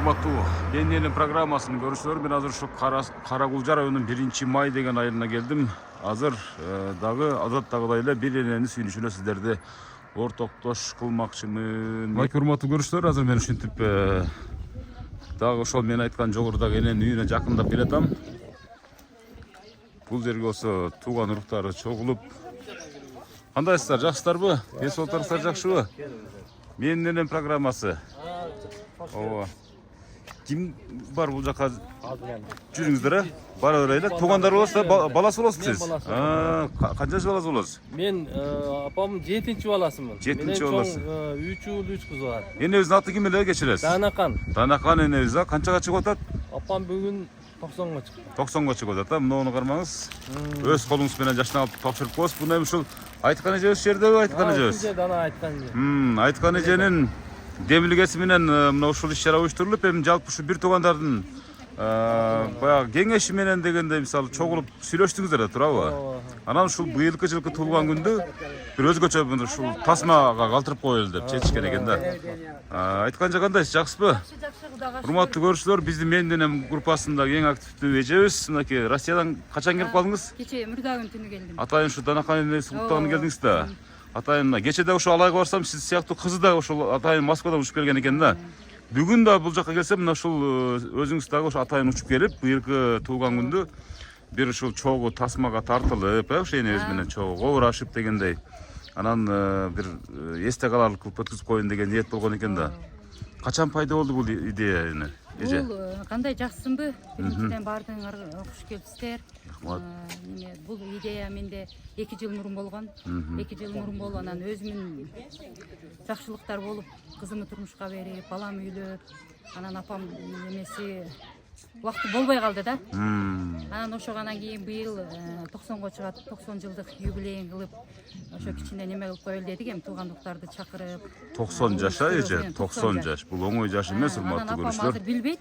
урматтуу Беннелин программасынын көрүүчүлөрү, мен азыр ушу Каракулжа районунун 1-май деген айылына келдим. Азыр дагы адаттагыдай эле бир энени сүйүнүшүнө сиздерди ортоктош кылмакчымын. Мына урматтуу көрүүчүлөр, азыр мен ушинтип дагы ошол мен айткан жогорудагы эненин үйүнө жакындап келатам. Бул жерге болсо тууган уруктары чогулуп. Кандайсыздар, жакшысыздарбы? Эс олтуруңуздар жакшыбы? Беннелин программасы. Ооба. Ким бар бул жака? Жүрүңүздөр, а? Бара берели. Туугандар болосуз, баласы болосуз сиз? Канча баласы болосуз? Мен апамдын 7-чи баласымын. 7-чи баласы. 3 уул 3 кыз бар. Энебиздин аты ким эле кечиресиз? Данакан. Данакан энебиз, а? Канчага чыгып атат? Апам бүгүн 90га чыкты. 90га чыгып атат, а? Муну кармаңыз. Өз колуңуз менен жашнап тапшырып коесуз. Буну эми ушул айткан эжебиз жердеби, айткан эжебиз? Дана айткан же. Айткан эженин демилгеси менен мына ушул иш-чара уюштурулуп, эми жалпы ушу бир туугандардын баягы кеңеши менен дегенде мисалы чогулуп сүйлөштүңүздөр да, туурабы? Анан ушул быйылкы жылкы туулган күндү бир өзгөчө ушул тасмага калтырып коелу деп чечишкен экен да. Айтканча кандайсыз, жакшысызбы? Урматтуу көрүүчүлөр, биздин Беннелин группасындагы эң активдүү эжебиз. Мынакей Россиядан качан келип калдыңыз? Кече мурдагы түнү келдим. Атайын ушу Данакан энебизди куттаган келдиңиз да. Атайын кече да ошо алайга барсам, сиз сыяктуу кызы да ошол атайын Москвадан учуп келген экен да. Бүгүн да бул жака келсем, мына ушул өзүңүз дагы ошо атайын учуп келип, быйылкы туулган күндү бир ушул чогуу тасмага тартылып, ошо энебиз менен чогуу кобурашып дегендей. Анан бир эсте каларлык кылып өткүзүп коеюн деген ниет болгон экен да. Качан пайда болду бул идея эне? Бул кандай жакшысыңбы? Биринчиден баардыгыңарга куш келипсиздер. Бул идея менде 2 жыл мурун болгон. 2 жыл мурун болуп, анан өзүмүн жакшылыктар болуп, кызымды турмушка берип, балам үйлөп, анан апам немеси убакыты болбой калды да. Анан ошоганан кийин быйыл 90го чыгат, 90 жылдык юбилейин кылып, ошо кичине неме кылып коелу дедик, эми туугандыктарды чакырып. 90 жаш эже, 90 жаш. Бул оңой жаш эмес, урматтуу көрүүчүлөр. Апам азыр билбейт.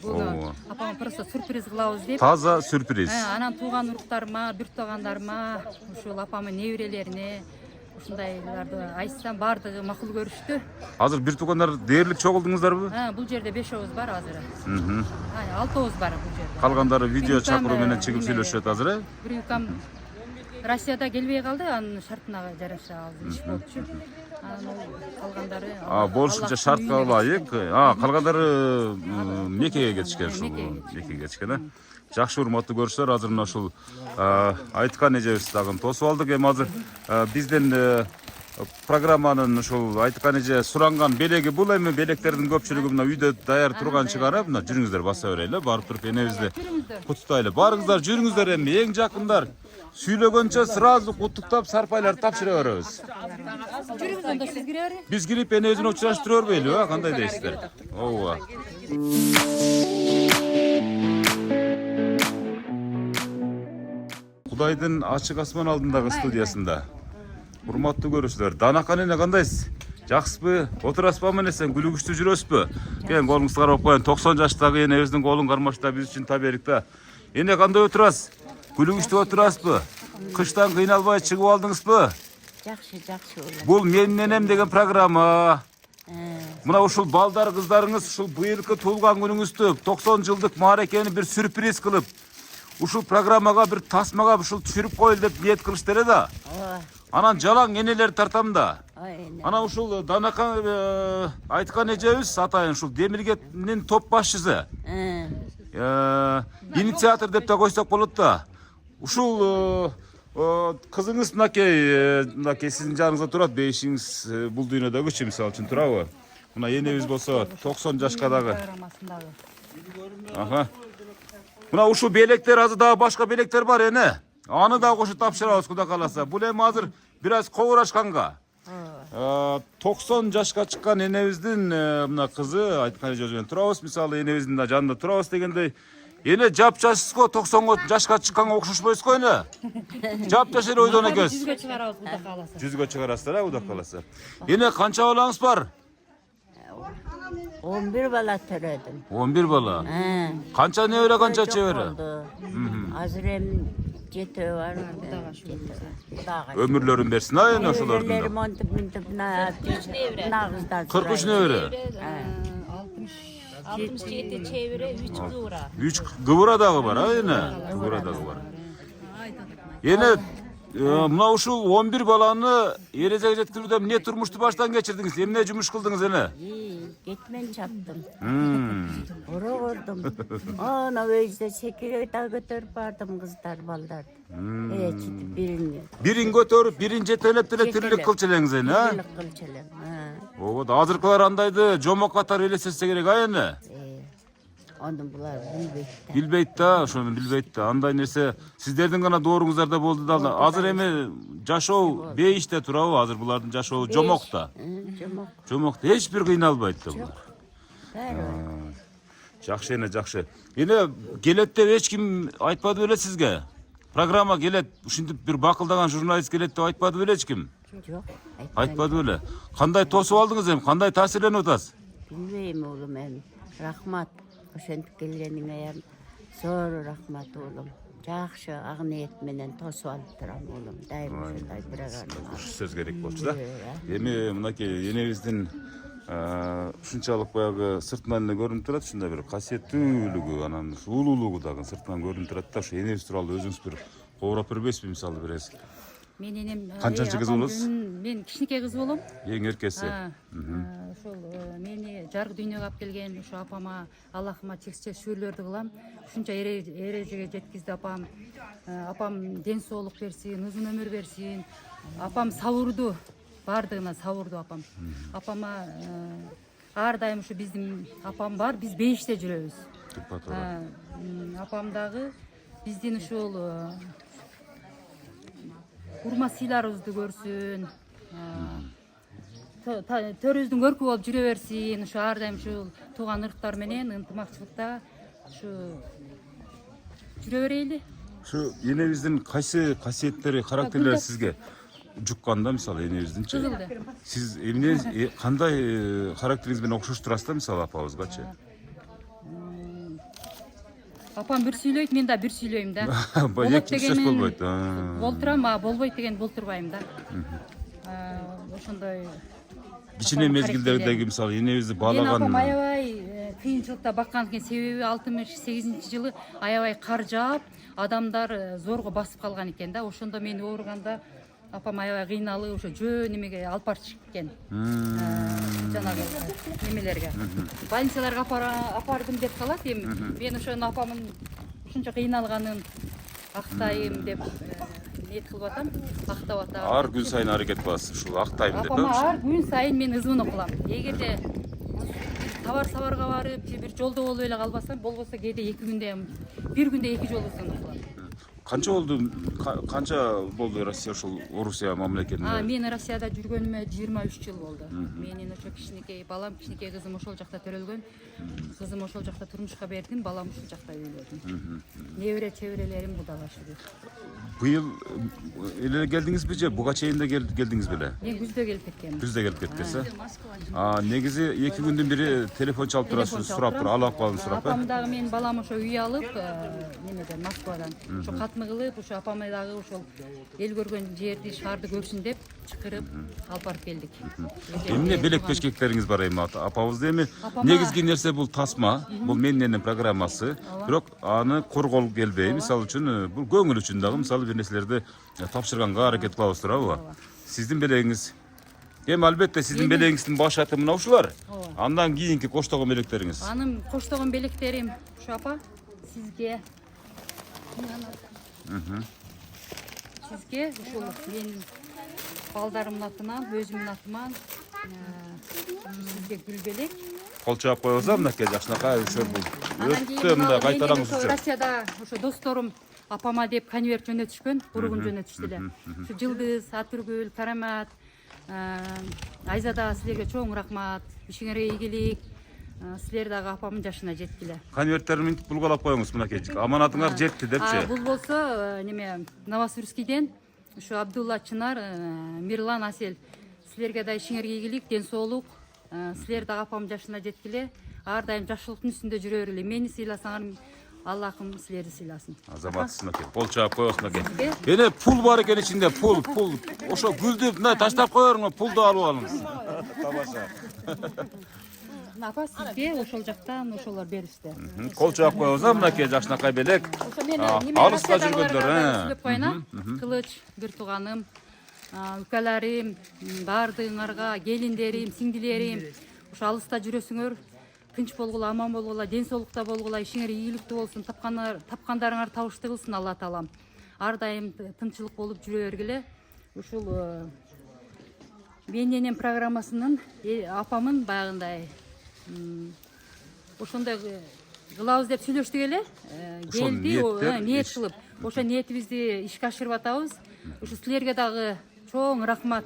Бул апама просто сюрприз кылабыз деп. Таза сюрприз. Анан тууган уруктарыма, бир туугандарыма, ушул апамдын неберелерине ушундайларды айтсам баардыгы макул көрүштү. Азыр бир туугандар дээрлик чогулдуңуздарбы? Бул жерде 5 бар азыр. 6 бар бул жерде. Калгандары видео чакыруу менен чыгып сүйлөшөт азыр, э? Бир укам Россияда келбей калды, анын шартына жараша азыр иш болчу. Анан калгандары болушунча шартка ылайык. Калгандары Меккеге кетишкен, ушул Меккеге кетишкен, Жакшы, урматтуу көрүүчүлөр, азыр мына ушул айткан эжебиз дагы тосуп алдык. Эми азыр бизден программанын ушул айткан эже суранган белеги бул. Эми белектердин көпчүлүгү мына үйдө даяр турган чыгар. Мына жүрүңүздөр, баса берели, барып туруп энебизди куттуктайлы. Барыңыздар, жүрүңүздөр, эми эң жакындар сүйлөгөнчө сразу куттуктап сарпайларды тапшыра беребиз. Жүрүңүз, анда сиз кире бериңиз. Биз кирип энебизди учураштыра бербейлиби? Кандай дейсиздер? Ооба. Кудайдын ачык асман алдындагы студиясында. Урматтуу көрүүчүлөр, Данакан эне кандайсыз? Жакшысызбы? Отурасызбы менесен, күлүгүчтүү жүрөсүзбү? Кен колуңузду карап коеюн. 90 жаштагы энебиздин колун кармашта биз үчүн табелик да. Эне кандай отурасыз? Күлүгүчтүү отурасызбы? Кыштан кыйналбай чыгып алдыңызбы? Жакшы. Бул Менин энем деген программа. Мына ушул балдар кыздарыңыз ушул быйылкы туулган күнүңүздү 90 жылдык мааракени бир сюрприз кылып, ушул программага бир тасмага ушул түшүрүп коелу деп ниет кылышты эле да. Анан жалаң энелер тартам да. Анан ушул Данакан айткан эжебиз атайын ушул демилгенин топ башчысы. Инициатор деп да койсок болот да. Ушул кызыңыз мынакей сиздин жаныңызда турат, бейишиңиз бул дүйнөдө кичи мисалы үчүн турабы? Мына энебиз болсо 90 жашка дагы. Мына ушул белектер, азыр дагы башка белектер бар эне. Аны да кошуп тапшырабыз, Кудай кааласа. Бул эми азыр бир аз кобурашканга. 90 жашка чыккан энебиздин мына кызы айткан эже менен турабыз. Мисалы энебиздин да жанында турабыз дегендей. Эне жапжашсыз го, 90 жашка чыкканга окшошпойсуз го эне. Жапжаш эле ойдон экенсиз. 100гө чыгарабыз, Кудай кааласа. 100гө чыгарасыздар, Кудай кааласа. Эне канча балаңыз бар? 11 бала төрөдүм. 11 бала. Канча небере, канча чебере? Азыр эми 7 бар. Ömürlerin bersin ha yani ошолордун. 43 небере. 43 небере. 67 çevire 3 kıvra. 3 kıvıra dağı var ha yine. Kıvıra dağı var. Yine mına uşul 11 balаны erezege жеткирүүдө эмне турмушту баштан кечирдиңиз? Эмне жумуш кылдыңыз эне? Gitmen çaptım. Ora vurdum. Ana öyle çekirek daha götürüp bardım kızlar ballar. Çitip birini. Birin көтөрүп, бирин жетелеп деле тирлик кылчылаңыз эне, ha? Birini kılçalım. Ооба, азыркылар андайды жомок катар элестесе керек, а эне? Onun bular bilbeytti. Билбейт да, ошону билбейт да. Андай нерсе сиздердин гана дооруңуздарда болду да. Азыр эми жашоо бейиште турабы? Азыр булардын жашоо жомокта. Çamok. Жомокта эч бир кыйналбайт да булар. Жакшы эне, жакшы. Эне келет деп эч ким айтпады беле сизге? Программа келет, ушинтип бир бакылдаган журналист келет деп айтпады беле эч ким? Yok. Айтпады беле. Кандай тосуп алдыңыз эми? Кандай таасирленип атасыз? Bilmeyim oğlum em. Rahmat. Oşentik gelgenine em. Zor rahmat oğlum. Жақшы ақ ниетменен тосып алып турам oğlum. Дайым ушундай бираганы. Сөз керек болчу да. Эми мынакей энебиздин ушунчалык баягы сыртынан эле көрүнүп турат, ушундай бир касиеттүүлүгү, анан улуулугу дагы сыртынан көрүнүп турат да. Ошо энебиз тууралуу өзүңүз бир кобурап бербейсизби, мисалы бересиз? Мен энем Канчанчы кыз болосуз? Мен кичинекей кыз болом. Эң эркеси. Ошол мени жарык дүйнөгө алып келген ошо апама Аллахыма чексиз шүгүрлөрдү кылам. Ушунча эрежеге жеткизди апам. Апам ден соолук берсин, узун өмүр берсин. Апам сабырдуу, бардыгына сабырдуу апам. Апама ар дайым ушу биздин апам бар, биз бейиште жүрөбүз. Апам дагы биздин ушул урма сыйларыбызды көрсүн, төрүбүздүн көркү болуп жүрө берсин. Ушу ар дайым ушул тууган ырктар менен ынтымакчылыкта ушу жүрө берели. Ушу энебиздин кайсы касиеттери, характерлери сизге жуккан да, мисалы энебиздинчи? Сиз эмне кандай характериңиз менен окшош турасыз да, мисалы апабызгачы? Апам бир сүйлөйт, мен да бир сүйлөйм да. Эки сөз болбойт. Болтурам, болбойт деген болтурбайм да. Ошондой кичине мезгилдердеги мисалы энебизди баалаган. Апам аябай кыйынчылыкта баккан экен, себеби 68-жылы аябай кар жаап, адамдар зорго басып калган экен да. Ошондо мен ооруганда апам аябай кыйналып, ошо жөө немеге алып барып чыккен. Жанагы немелерге. Больницаларга апардым деп калат эми. Мен ошону апамдын ушунча кыйналганын актайым деп ниет кылып атам, актап атам. Ар күн сайын аракет кыласыз ушул актайым деп. Апама ар күн сайын мен звонок кылам. Эгерде сабарга барып, же бир жолдо болуп эле калбасам, болбосо кээде 2 күндө, бир күндө 2 жолу звонок кылам. Канча болду Россия ушул Орусия мамлекетинде? Мен Россияда жүргөнүмө 23 жыл болду. Менин ошо кичинекей балам, кичинекей кызым ошол жакта төрөлгөн. Кызым ошол жакта турмушка бердим, балам ушул жакта үйлөдүм. Небере чеберелерим Кудайга шүгүр. Быйыл эле келдиңизби же буга чейин да келдиңиз беле? Мен күздө келип кеткем. Күздө келип кеткенсиз. Негизи 2 күндүн бири телефон чалып турасыз, сурап тур, алып калдым сурап. Апам дагы мен балам ошо үй алып, немеден Москвадан. Ошо катмы кылып, ошо апамы дагы ошол эл көргөн жерди, шаарды көрсүн деп чакырып алып барып келдик. Эмне белек бешкектериңиз бар эми апабызда эми? Негизги нерсе бул тасма, бул менин программасы. Бирок аны коргол келбей, мисалы үчүн бул көңүл үчүн дагы мисалы бир нерселерди тапшырганга аракет кылабыз турабы? Сиздин белегиңиз. Эми албетте сиздин белегиңиздин баш аты мына ушулар. Андан кийинки коштогон белектериңиз. Анын коштогон белектерим ушу апа, сизге. Сизге ушул менин балдарымдын атынан, өзүмдүн атыман сизге гүл белек. Кол чаап коебузбу мынакей жакшынакай ошо бул. Өтө мындай кайталаңыз үчүн. Россияда ошо досторум апама деп конверт жөнөтүшкөн, буругун жөнөтүштү эле. Ушу жылдыз, Атүргүл, Карамат, Айзада силерге чоң рахмат. Ишиңерге ийгилик. Силер дагы апамдын жашына жеткиле. Конверттерди минтип булгалап коюңуз мынакей. Аманатыңар жетти депчи. Бул болсо неме Новосибирскийден ушу Абдулла Чынар, Мирлан Асель. Силерге да ишиңерге ийгилик, ден соолук. Силер дагы апамдын жашына жеткиле. Ар дайым жакшылыктын үстүндө жүрө бергиле. Мени сыйласаңар, Аллахым силерди сыйласын. Азаматсыз мынакей. Кол чаап коебуз мынакей. Эне пул бар экен ичинде, пул. Ошо гүлдү мындай таштап коерңер, пулду алып алыңыз. Тамаша. апа сизге ошол жактан ошолор беришти. Кол чаап коебуз мынакей жакшынакай белек. Ошо мен алыста жүргөндөр, сүйлөп коюн. Кылыч бир тууганым, укаларым, баардыгыңарга, келиндерим, сиңдилерим, ошо алыста жүрөсүңөр, тынч болгула, аман болгула, ден соолукта болгула, ишиңер ийгиликтүү болсун, тапкандарыңар табышты кылсын Алла таалам. Ар дайым тынчылык болуп жүрө бергиле. Ушул Бененен программасынын апамын баягындай ошондой кылабыз деп сүйлөштүк эле. Келди, ниет кылып, ошо ниетибизди ишке ашырып атабыз. Ушу силерге дагы чоң рахмат.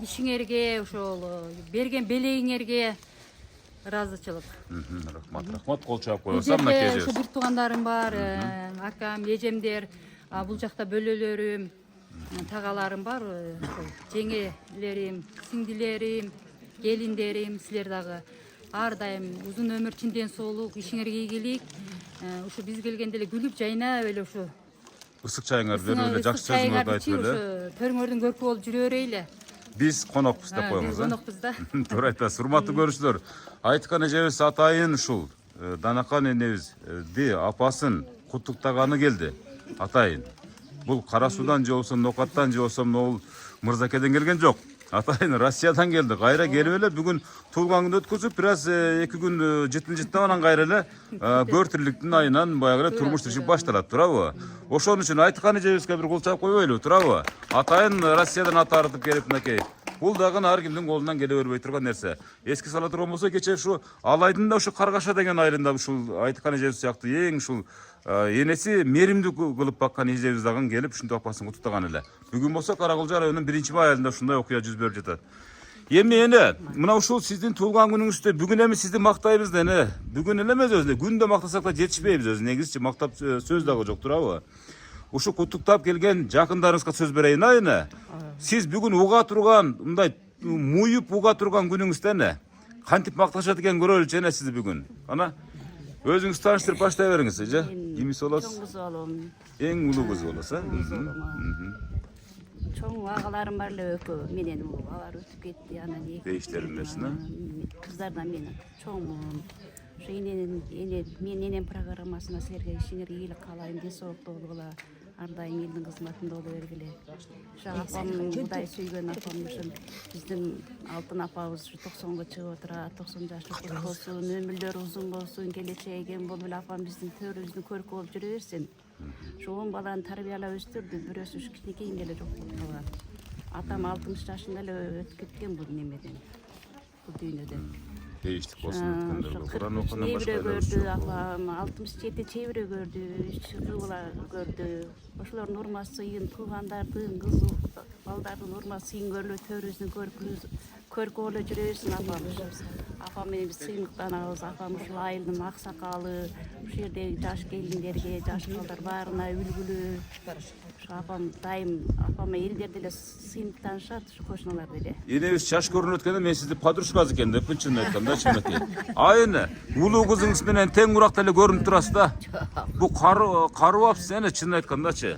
Ишиңерге, ошол берген белегиңерге ыраазычылык. Рахмат, кол чаап коебуз мынакей Ошо бир туугандарым бар, акам, эжемдер, бул жакта бөлөлөрүм, тагаларым бар, жеңелерим, сиңдилерим, келиндерим, силер дагы ар дайым узун өмүр, чын ден соолук, ишиңерге ийгилик. Ушу биз келгенде эле күлүп жайнап эле ушу ысык чайыңарды берип эле, жакшы сөзүңөрдү айтып эле. Төрүңөрдүн көркү болуп жүрө берели. Биз конокпуз деп коебуз. Биз конокпуз да. Туура айтасыз. Урматтуу көрүүчүлөр, айткан эжебиз атайын ушул Данакан энебизди апасын куттуктаганы келди. Атайын. Бул Кара Суудан же болсо Нокаттан же болсо могул Мырзакеден келген жок. Атайын Россиядан келди. Кайра келип эле бүгүн туулган күн өткөзүп, бир аз 2 күн жытын анан кайра эле бөр тирликтин айынан баягы эле турмуш тиричилик башталат, туурабы? Ошон үчүн айткан эжебизге бир кол чаап койбойлу, туурабы? Атайын Россиядан ат артып келип мынакей. Бул дагы ар кимдин колунан келе бербей турган нерсе. Эске сала турган болсо, кече ушу Алайдын да ушу Каргаша деген айылында ушул айткан эжебиз сыяктуу эң ушул энеси меримдүү кылып баккан эжебиз дагы келип ушинтип апасын куттуктаган эле. Бүгүн болсо Каракулча районунун 1-айылында ушундай окуя жүз берип жатат. Эми эне, мына ушул сиздин туулган күнүңүздө бүгүн эми сизди мактайбыз да эне. Бүгүн эле эмес өзү, күндө мактасак да жетишпейбиз өзү. Негизичи мактап сөз дагы жок, туурабы? Ушу куттуктап келген жакындарыңызга сөз берейин эне. Сиз бүгүн уга турган, мындай муюп уга турган күнүңүздө эне. Кантип макташат экен көрөлүчү эне сизди бүгүн. Ана өзүңүз тааныштырып баштай бериңиз, эже. Кимис болосуз? Чоң кыз болом. Эң улуу кыз болосуз, Чоң агаларым бар эле экөө менен алар өтүп кетти, анан эки. Бейиштерим берсин, Кыздардан мен чоңмун. Ошо мен энем программасына силерге ишиңерге ийгилик каалайм, ден соолукта болгула, ар дайым элдин кызматында боло бергиле. Ошо апам Кудай сүйгөн апам ушул биздин алтын апабыз 90го чыгып отурат, 90 жашы болсун, өмүрлөрү узун болсун, келечеги кең болуп эле апам биздин төрүбүздүн көркү болуп жүрө берсин. Ошо 10 баланы тарбиялап өстүрдү, бирөөсү ушу кичинекейинде эле жок болуп калган. Атам 60 жашында эле өтүп кеткен бул немеден, бул дүйнөдөн. Бейиштик болсун өткөндөргө. Куран окугандан башка көрдү, апам 67 чебире көрдү, 3 кызла көрдү. Ошолордун урмасы сыйын, туугандардын, кыз балдардын урмасы сыйын көрүлө, төрүбүздүн көркү боло жүрө берсин апам. Апам менен биз сыймыктанабыз. Апам ушул айылдын аксакалы, ушул жердеги жаш келиндерге, жаш кыздар баарына үлгүлүү. Ошо апам дайым апама элдер деле сыймыктанышат, ушу кошуналар деле. Энебиз жаш көрүнүп өткөндө мен сизди подружкаңыз экен деп чын айтканда, чынакей. Эне, улуу кызыңыз менен тең уракта эле көрүнүп турасыз да. Бу карыбапсыз эне, чын айткандачы.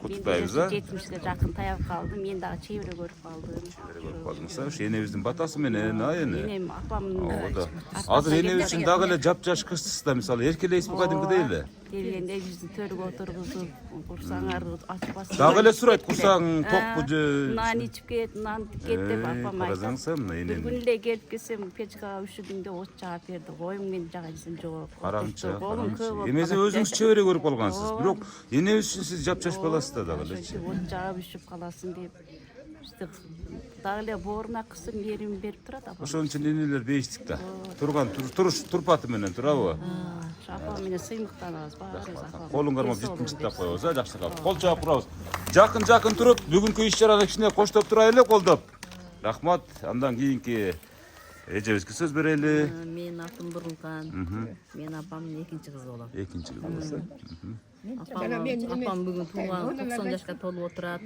Куттуктайбыз да. 70-ге жакын таяп калдым, мен дагы чебире көрүп калдым. Көрүп калдыңыз, ушу энебиздин батасы менен, эне. Энем апамдын Азыр энебиз үчүн дагы эле жапжаш кызсыз да, мисалы эркелейсизби кадимкидей эле? Келгенде бизди төргө отургузуп, курсаңарды ачпасын. Дагы эле сурайт, курсаң токпу же? Нан ичип кет, нан кет деп апам айтат. Карасаңсы, мына Бир энени. күн эле келип келсем, печкага үшүгүндө от жаап берди. Коюң мен жага десем жок. Караңчы, Колум көп болуп эмеси өзүңүз чебере көрүп калгансыз. Бирок энебиз үчүн сиз жапжаш баласыз да дагы элечи. От жаап үшүп каласың деп. Дагы эле бооруна кысып мерим берип турат апам. Ошон үчүн энелер бейиштик да. Турпаты менен турабы? Апам менен сыймыктанабыз баарыбыз апам. Колун кармап жыттап коебуз, жакшылап. Кол чаап турабыз. Жакын туруп, бүгүнкү иш-чараны кичине коштоп турайлы колдоп. Рахмат. Андан кийинки эжебизге сөз берели. Мен атым Бурулкан. Мен апамдын экинчи кызы болом. Экинчи кыз болсо. Апам бүгүн туулган 90 жашка толуп отурат.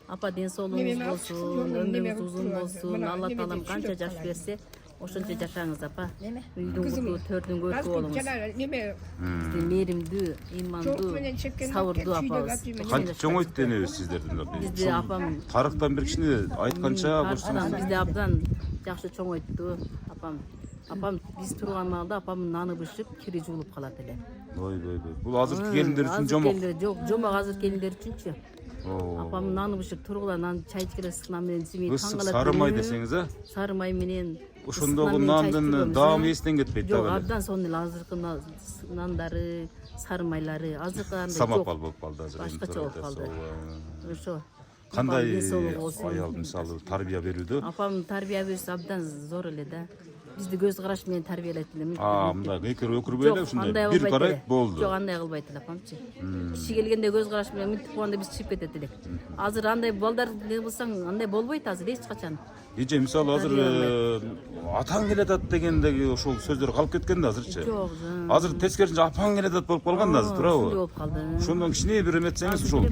Апа ден соолугуңуз болсун, өмүрүңүз узун болсун. Алла таалам канча жаш берсе, Ошончо жашаңыз апа. Үйдүн курду, төрдүн көркү болуңуз. Бизди мээримдүү, ыймандуу, сабырдуу апабыз. Канча чоңойт денебиз сиздердин? Бизди апам Тарыктан бир кичине айтканча бурсуңуз. бизди абдан жакшы чоңойтту апам. Апам биз турган маалда апамдын наны бышып, кири жуулуп калат эле. Ой. Бул азыркы келиндер үчүн жомок. Жок, жомок азыр келиндер үчүнчү. Апамдын наны бышып тургула нан чай ичкеле ысык нан менен жемей Ысык сары май десеңиз, а? Сары май менен Ошондогу нандын даамы эстен кетпейт да Жок, беле. абдан сонун эле азыркы нандары, сары майлары, азыркы андай Самопал болуп калды азыр. Башкача болуп калды. Ошо. Кандай Ден соолугу болсун. аял мисалы тарбия берүүдө? Апам тарбия берүүсү абдан зор эле да. Бизди көз караш менен тарбиялайт эле. Мындай өкүрбөй эле ушундай бир карайт болду. Жок, андай кылбайт эле апамчы. Иши келгенде көз караш менен мынтип кылганда биз чыгып кетет элек. Азыр андай балдар не кылсаң андай болбойт азыр эч качан. Эже мисалы азыр атаң келатат дегендеги ошол сөздөр калып кеткен да азырчы. Жок. Азыр тескерисинче апаң келатат болуп калган да азыр, туурабы? Ошондой болуп калды. Ошондон кичине бир эметсеңиз ушул.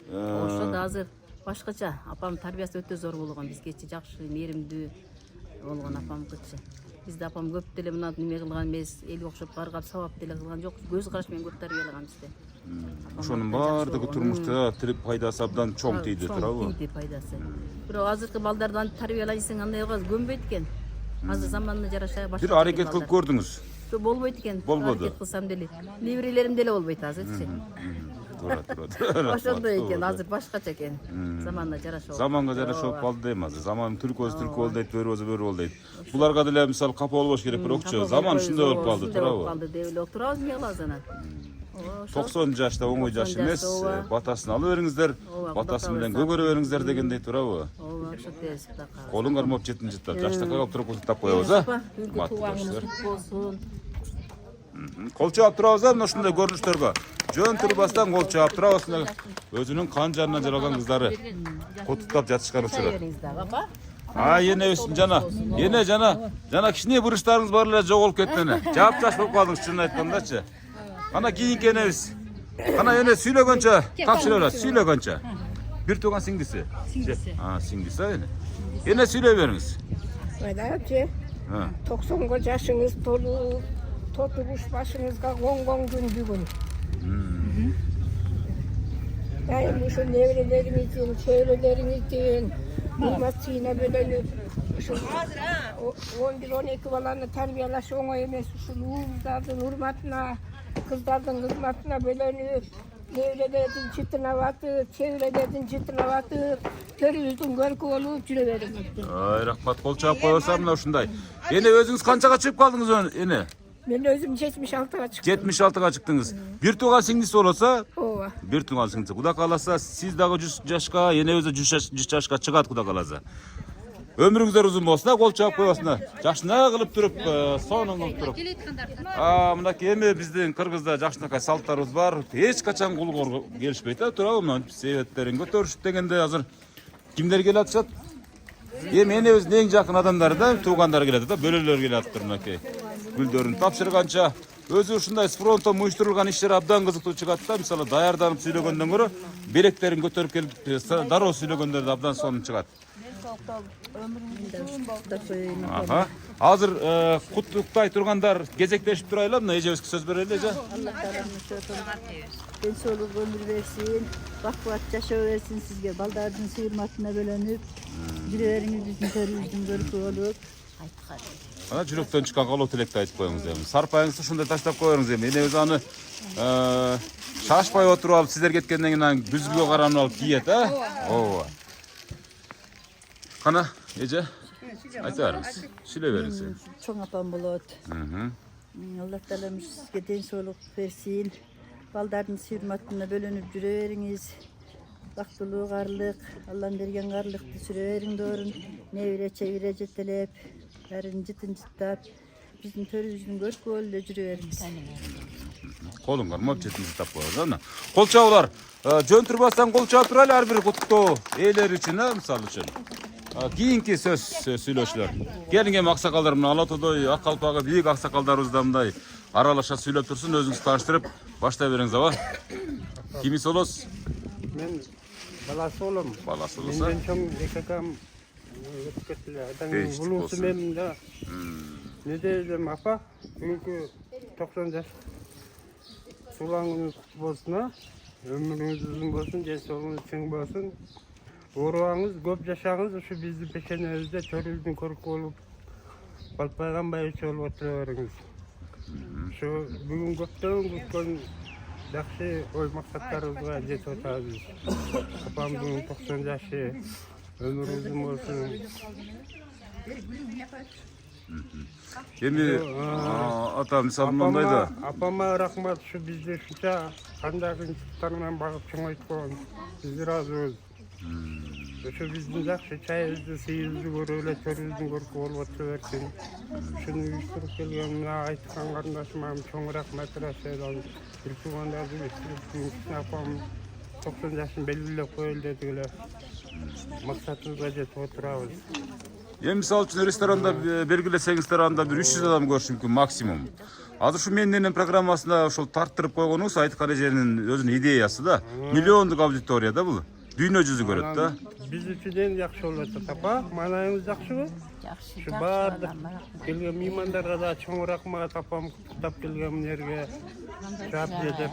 Ошо да азыр башкача. Апам тарбиясы өтө зор болгон, бизгечи жакшы, мээримдүү болгон апамкычы. Бизди апам көп деле мына неме кылган эмес, элге окшоп каргап сабап деле кылган жок. Көз караш менен көп тарбиялаган бизди. Ошонун баардыгы турмушта тирип пайдасы абдан чоң тийди, туурабы? Тийди пайдасы. Бирок азыркы балдарды антип тарбиялай десең андай кылган көнбөйт экен. Азыр заманына жараша башка. Бир аракет кылып көрдүңүз. Болбойт экен. Болбоду. Аракет кылсам деле. Неберелерим деле болбойт азырчы. Туура. Ошондой экен, азыр башкача экен. Заманына жараша. Заманга жараша болуп калды дейм азыр. Заман түркөзү болду дейт, бөрү болду дейт. Буларга деле мисалы капа болбош керек бирокчу. Заман ушундай болуп калды, туурабы? Калды деп эле турабыз эмне кылабыз анан. 90 жашта оңой жаш эмес, батасын алып бериңиздер, батасы менен көгөрө бериңиздер дегендей, туурабы? Ооба, ошо тез так. Колуң кармап жетин жыттап, жаштакка калып туруп тап коебуз, а? Туугаңыз болсун. Кол чаап турабыз а, мына ушундай көрүнүштөргө. Жөн турбастан кол чаап турабыз, өзүнүн кан жарынан жаралган кыздары кутуктап жатышкан учуру. Энебиз жана, жана кичине буручтарыңыз бар эле жоголуп кетти эне. Жап-жаш болуп калдыңыз, чынын айткандачы. Ана кийинки энебиз. Ана эне сүйлөгөнчө, тапшырып сүйлөгөнчө. Бир тууган сиңдиси. Сиңдиси эне. Эне сүйлөй бериңиз. Мыначы. 90 жашыңыз толуп, тотуруш башыңызга оңгон күн бүгүн. Дайым ушу неберелериңиздин, чөйрөлөрүңүздүн урматына бөлөнүп, ушу 11-12 баланы тарбиялаш оңой эмес, ушул уулдардын урматына, кыздардын кызматына бөлөнүп, неберелердин жытына батып, чөйрөлөрдүн жытына батып, төрүбүздүн көркү болуп жүрө бериңиз. Рахмат, кол чаап коесам мына ушундай. Эне өзүңүз канчага чыгып калдыңыз эне? Мен өзүм 76-га чыктым. 76-га чыктыңыз. Бир тууган сиңдиси болсо, Ооба. бир тууган сиңдиси. Кудай кааласа, сиз дагы 100 жашка, энебиз да 100 жашка чыгат, кудай кааласа. Өмүрүңүздөр узун болсун, кол чаап коесуңар. Жакшына кылып туруп, сонун кылып туруп. Мынакей эми биздин Кыргызда жакшынакай салттарыбыз бар. Эч качан кулгорго келишпейт, туурабы? Мына себептерин көтөрүшүп дегенде азыр кимдер келип атышат? Эми энебиздин эң жакын адамдары да, туугандары келет да, бөлөлөр келип атыптыр мынакей. Гүлдөрүн тапшырганча өзү ушундай с фронтон уюштурулган иштер абдан кызыктуу чыгат да. Мисалы даярданып сүйлөгөндөн көрө билектерин көтөрүп келип дароо сүйлөгөндөр да абдан сонун чыгат. Азыр куттуктай тургандар кезектешип турайлы, мына эжебизге сөз берели эже. Алла таалам ден соолук өмүр берсин, бакубат жашоо берсин сизге, балдардын сыйырматына бөлөнүп, жүрө бериңиз, төрүбүздүн көркү болуп. Ана жүрөктөн чыккан калуу тилекти айтып коюңуз эми. Сарпайыңызды ушундай таштап коюңуз эми. Энебиз аны шашпай отуруп алып, сиздер кеткенден кийин бүзгүгө каранып алып кийет, а? Ооба. Кана, эже, айта бериңиз. Сүйлөй бериңиз. Чоң апам болот. Алла таалам сизге ден соолук берсин, балдардын сыйырматына бөлөнүп жүрө бериңиз. Бактылуу карлык, Аллам берген карлыкты сүрө бериңдер. Небере чебире жетелеп, бәрін жытын жыттап, биздин төрүбүздүн көркү болуп жүрө бериңиз. Колуң кармап жетин жыттап коебуз. Кол чабуулар, жөн турбастан кол чаап турайлы ар бир куттуктоо ээлер үчүн, мисалы үчүн. Кийинки сөз сүйлөчүлөр. Келиң эми аксакалдар, мына Ала Тоодой ак калпагы бийик аксакалдарыбыз да мындай аралаша сүйлөп турсун, өзүңүз тааныштырып баштай бериңиз аба. Кимиз болосуз? Мен баласы болом. Баласы болсо. Менден чоң эки акам Değiştik Bulusu olsun. benim de. Ne diyeceğim apa? Çünkü 90 yaş sulanınız kutlu olsun ha. Ömrünüz uzun olsun, cesurunuz çın olsun. Oruğanız, köp yaşağınız şu bizi peşenizde çölüldün korku olup balpaygan bayışı olup oturuyorsunuz. Şu bugün köpten kutkan yaxşı oy maksatlarınızga jet otağınız. Apam bugün 90 yaşı ömrünüz uzun olsun. Endi ата мисалы мындай да. Апама рахмат, şu bizde şuncha qanday qiyinchiliklardan bag'ib cho'ng'aytgan. Biz razıyız. Şu bizden yaxshi chayimizni, suyimizni ko'rib, cho'rimizni ko'rib bo'lib o'tiraversin. Shuni uyushtirib kelgan mana aytgan qarindashim ham cho'ng rahmat rashadan. Iltimondagi ishtirokchi apam 90 yaşını belgilab qo'yildi dedilar. Maqsadimizga yetib o'tiramiz. Эми мисалы үчүн ресторанда белгилесеңиздер анда бир 300 адам көрүш мүмкүн максимум. Азыр ушу менин программасында ошол тарттырып койгонубуз Айткан эженин өзүнүн идеясы да. Миллиондук аудитория да бул. Дүйнө жүзү көрөт да. Biz üçün en yaxşı olur tapa. Manayımız yaxşı mı? Şu bardık kelgen meymanlarga da çoğun rahmat tapam kutap kelgen yerge şap edip.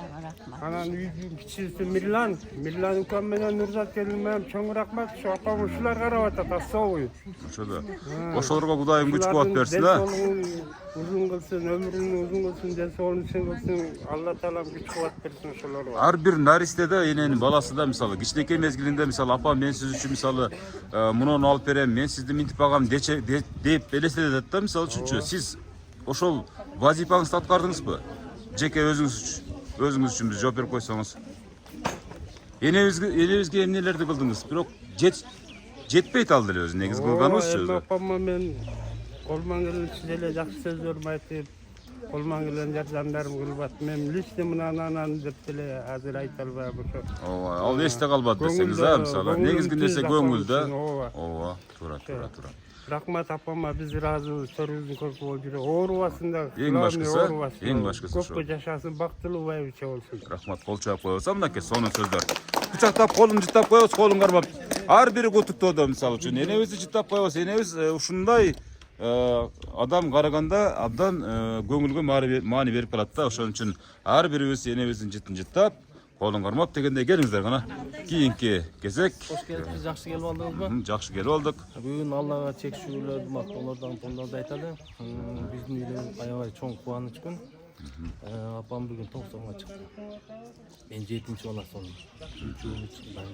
Anan uygun kiçisi Millan ukam menen Nurzat kelimem çoğun rahmat şu apam uşular karab atata soğuy. Ошо да. Ошолорго Кудайым күч кубат берсин да. Uzun kılsın, ömrünü uzun kılsın, densolunu için kılsın. Allah Teala'm güç kuvvet versin ошолорго. Ар бир наристе да эненин баласы да мисалы кичинекей мезгилинде мисалы апа мен сиз үчүн мисалы муну алып берем, мен сизди минтип багам деп элестетет да мисалы үчүнчү. Сиз ошол вазифаңызды аткардыңызбы? Жеке өзүңүз үчүн биз жооп берип койсоңуз. Энебизге эмнелерди кылдыңыз? Бирок жетпейт ал деле өзү негизи кылганыбызчы өзү. Апама мен колман келген сиздерге жакшы сөздөрүм айтып, колман келген жардамдарым кылып атып, мен лично мынаны деп деле азыр айта албайм ошо. Ооба, ал эсте калбады десеңиз, мисалы негизги нерсе көңүл да. Ооба, туура. Рахмат апама, биз ыраазыбыз, төрүбүздүн көркү болуп жүрөт. Оорубасын да, эң башкысы ошо. Көпкө жашасын, бактылуу байбиче болсун. Рахмат, кол чаап коебуз. Мынакей сонун сөздөр. Кучактап, колун жыттап коебуз, колун кармап. Ар бири куттуктоодо мисалы үчүн энебизди жыттап коебуз. Энебиз ушундай адам караганда абдан көңүлгө маани берип калат да. Ошон үчүн ар бирибиз энебиздин жытын жыттап, колун кармап дегенде келиңиздер гана. Кийинки кезек. Кош келипсиз, жакшы келип алдыңызбы? Жакшы келип алдык. Бүгүн Аллага чексиздүү мактоолордон тонлорду айталы. Биздин үйдө аябай чоң кубаныч күн. Апам бүгүн 90га чыкты. Мен 7-чи баласымын. 3-ünü чыкты.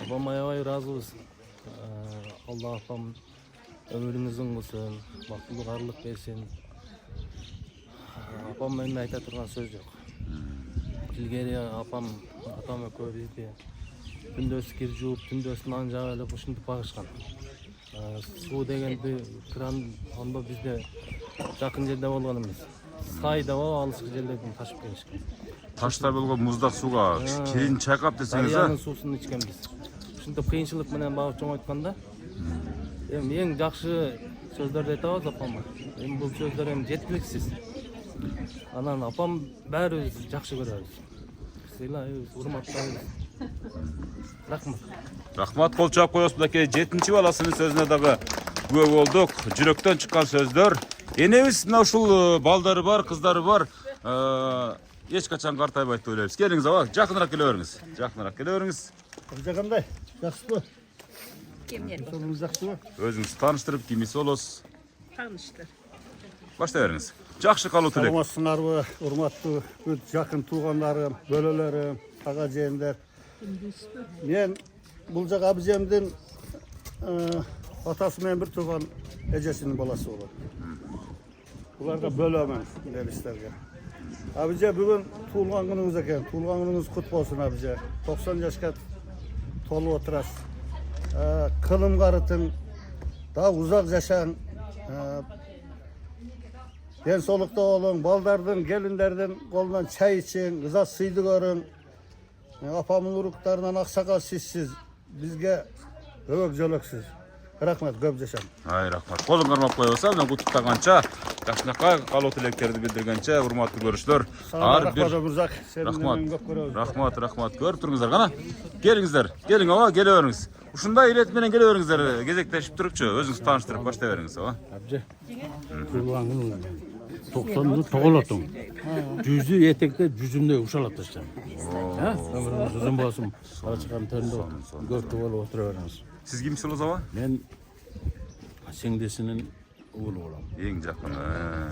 Апам аябай ыраазыбыз. Алла апам ömrünüz uzun olsun, bактылык арлык берсин. Апам менен айта турган сөз жок. Илгери апам, атам экөө бизди күндөс кир жууп, түндөс нан жаап элеп ушинтип багышкан. Суу дегенди кран ондо бизде жакын жерде болгон эмес. Сайда болуп, алыскы жерлерден ташып келишкен. Ташта болгон муздак сууга кирин чайкап десеңиз, Дарыянын суусун ичкенбиз. Ушинтип кыйынчылык менен багып чоңойтканда эми эң жакшы сөздөрдү айта алабыз апама. Эми бул сөздөр эми жеткиликсиз. Анан апам баарыбыз жакшы көрөбүз. Сыйлайбыз, урматтайбыз. Рахмат. Рахмат, кол чаап коебуз. Мынакей 7-чи баласынын сөзүнө дагы күбө болдук. Жүрөктөн чыккан сөздөр. Энебиз мына ушул балдары бар, кыздары бар. Эч качан картайбайт деп ойлойбуз. Келиңиз аба, жакыныраак келе бериңиз. Кандай? Жакшыбы? Өзүңүз тааныштырып, кимиси болосуз? Tanıştır. Баштай бериңиз. Жакшы калуу тилек. Саламатсыңарбы, урматтуу жакын туугандарым, бөлөлөрүм, ага жээндер. Мен бул жак абижемдин атасы менен бир тууган эжесинин баласы болот. Буларга бөлөмүн делистерге. Абиже бүгүн туулган күнүңүз экен. Туулган күнүңүз кут болсун абиже. 90 жашка толуп отурасыз. Кылым карытың, да узак жашаң. Денсаулыкта болуң, балдардын, келиндердин колунан чай ичиң, ыза сыйды көрүң. Апамдын уруктарынан аксакал сизсиз, бизге өбөк жөлөксүз. Рахмат, көп жашаң. Рахмат. Колун кармап коебуз, мына куттуктаганча жакшынакай калуу тилектерди билдиргенче урматтуу көрүүчүлөр, ар бир рахмат көрүп туруңуздар. Кана келиңиздер, келиң ооба, келе бериңиз. Ушундай ирет менен келе бериңиздер, кезектешип турупчу, өзүңүз тааныштырып баштай бериңиз ооба. Абже. 90'lı toğulatın. Cüzü etekte cüzümde uşalatacağım. Ömrümüz uzun olsun. Açıkan terinde gördük olup oturuyoruz. Siz kimsiniz ооба? Ben singdesinin oğlu olam. Эң жакын.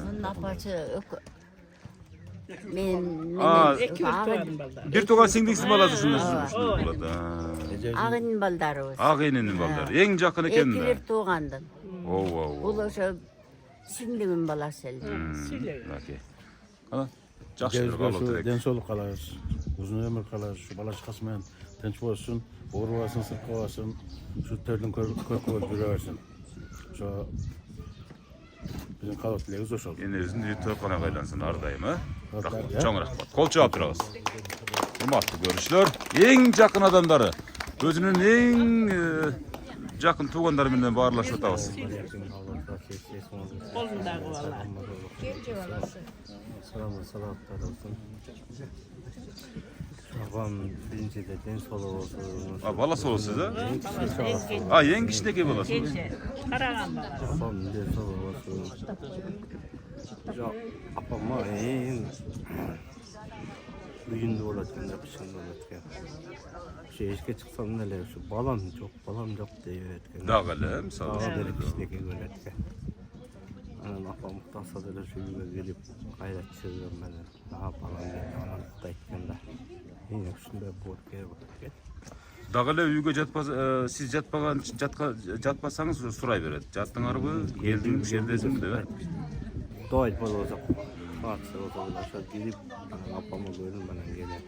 Bunun apaçı men Бир тууган сиңдигиңиз баласы ушундай болот. Ağın baldarыбыз. Ак эненин балдары. Эң жакын экен да. Ekilер туğandın. Ооба. Бұл ошо сиңдигим баласы эле. Окей. Кана жакшы бир калуу тилек. Den soluk kalırız. Uzun ömür kalırız. Şu balaşkası men tinç olsun. Oğurlasın, sırkılasın. Şu törlün körkü olup duruyorsun. Şu bizim kalуу tilegiz oşol. Энебиздин үй тоокана кайлансın ардайым, Чоң рахмат. Кол чаап турабыз. Урматтуу көрүүчүлөр, эң жакын адамдары, өзүнүн эң жакын туугандары менен баарлашып атабыз. Салаттар olsun. Babam birincide den solu olsun. Баласы болосуз, эң кичинекей баласыз. Babam den solu olsun. Apama büyüğünde olacağım yapışında olacağım. Eşke çıksam neler şu balam çok diye öğretken. Dagı эле, мисалы. Dağa verip işleke öğretken. Anam apam tasada da şu yüze gelip gayret çiziyorum ben. Daha balam geldi analıkta etkende. Yine şunda borkaya bakırken. Дагы эле үйгө сиз жатпасаңыз сурай берет. Жаттыңарбы, келдиңби, жердесиңби деп. Doyt bol olacak. Fatsa olacak. Aşağı gelip apamı görün bana gelir.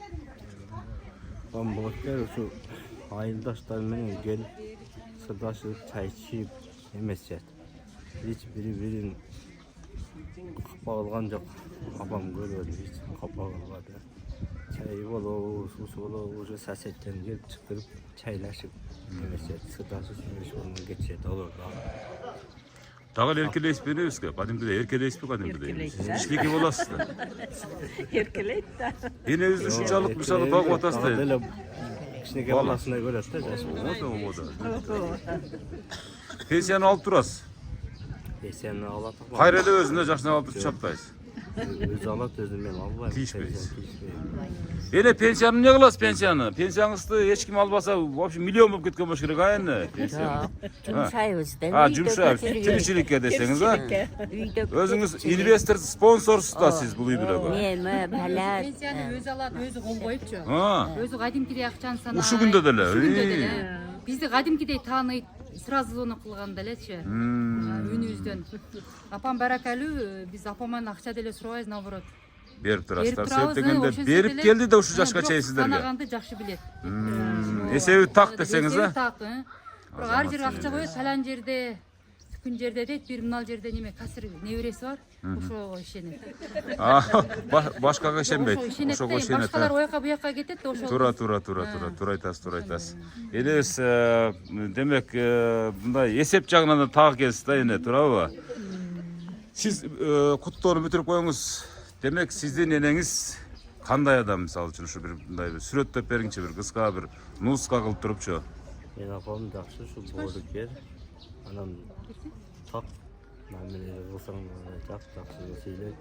Ben bu vakitler şu ayıldaşlarımın gel sırdaşlık çay içip yemezcet. Hiçbiri kapağı olgancak apam görüyordu hiç kapağı olmadı. Çayı olur, susu olur, o sasetten gelip çıkırıp çaylaşıp yemezcet. Sırdaşlık ondan geçecek olur da. Дагы эле эркелейсиз беребизби? Кадимкидей эркелейсизби, кадимкидей? Кичинекей боласыз да. Erkeleyt da. Энебизди ушунчалык мисалы багып атасыз да. Кичинекей баласына көрөт да жашы. Пенсияны алып турасыз. Пенсияны алат. Кайра эле өзүнө жакшына алып туруп чаппайсыз. Өзү алат, өзүм мен албайм. Тийишпейсиз. Эне пенсияны эмне кыласыз пенсияны? Пенсияңызды эч ким албаса, вообще миллион болуп кеткен болуш керек а эне пенсия. Жумшайбызда. Жумшайбыз. Тиричиликке десеңиз, өзүңүз инвестор, спонсорсуз да сиз бул үй бүлөгө. Мен балат. Пенсияны өзү алат, өзү кол коюпчу. Өзү кадимкидей акчаны санайт. Ушу күндө деле. Бизди кадимкидей тааныйт. Сразу оны кылган делечи. Үнүбүздөн. Апам баракалуу, биз апаман акча деле сурабайбыз, наоборот. Берип турасыздар. Себеп дегенде берип келди да ушу жашка чейин сиздерге. Санаганды жакшы билет. Эсеби так десеңиз, Так. Бирок ар жерге акча коет, салан жерде, түкүн жерде дейт, бир мынал жерде неме касыр небереси бар. Ошого ишенет. Башкага ишенбейт. Ошого ишенет. Башкалар ояка буяка кетет да ошо. Туура айтасыз. Элес демек мындай эсеп жагынан да так келсиз да эне, туурабы? Сиз куттоону бүтүрүп коюңуз. Демек сиздин энеңиз кандай адам, мисалы үчүн ушу бир мындай сүрөттөп бериңчи, бир кыска бир нуска кылып турупчу. Мен апам жакшы ушу боорукер. Анан так мамиле кылсаң жакшы сейлет.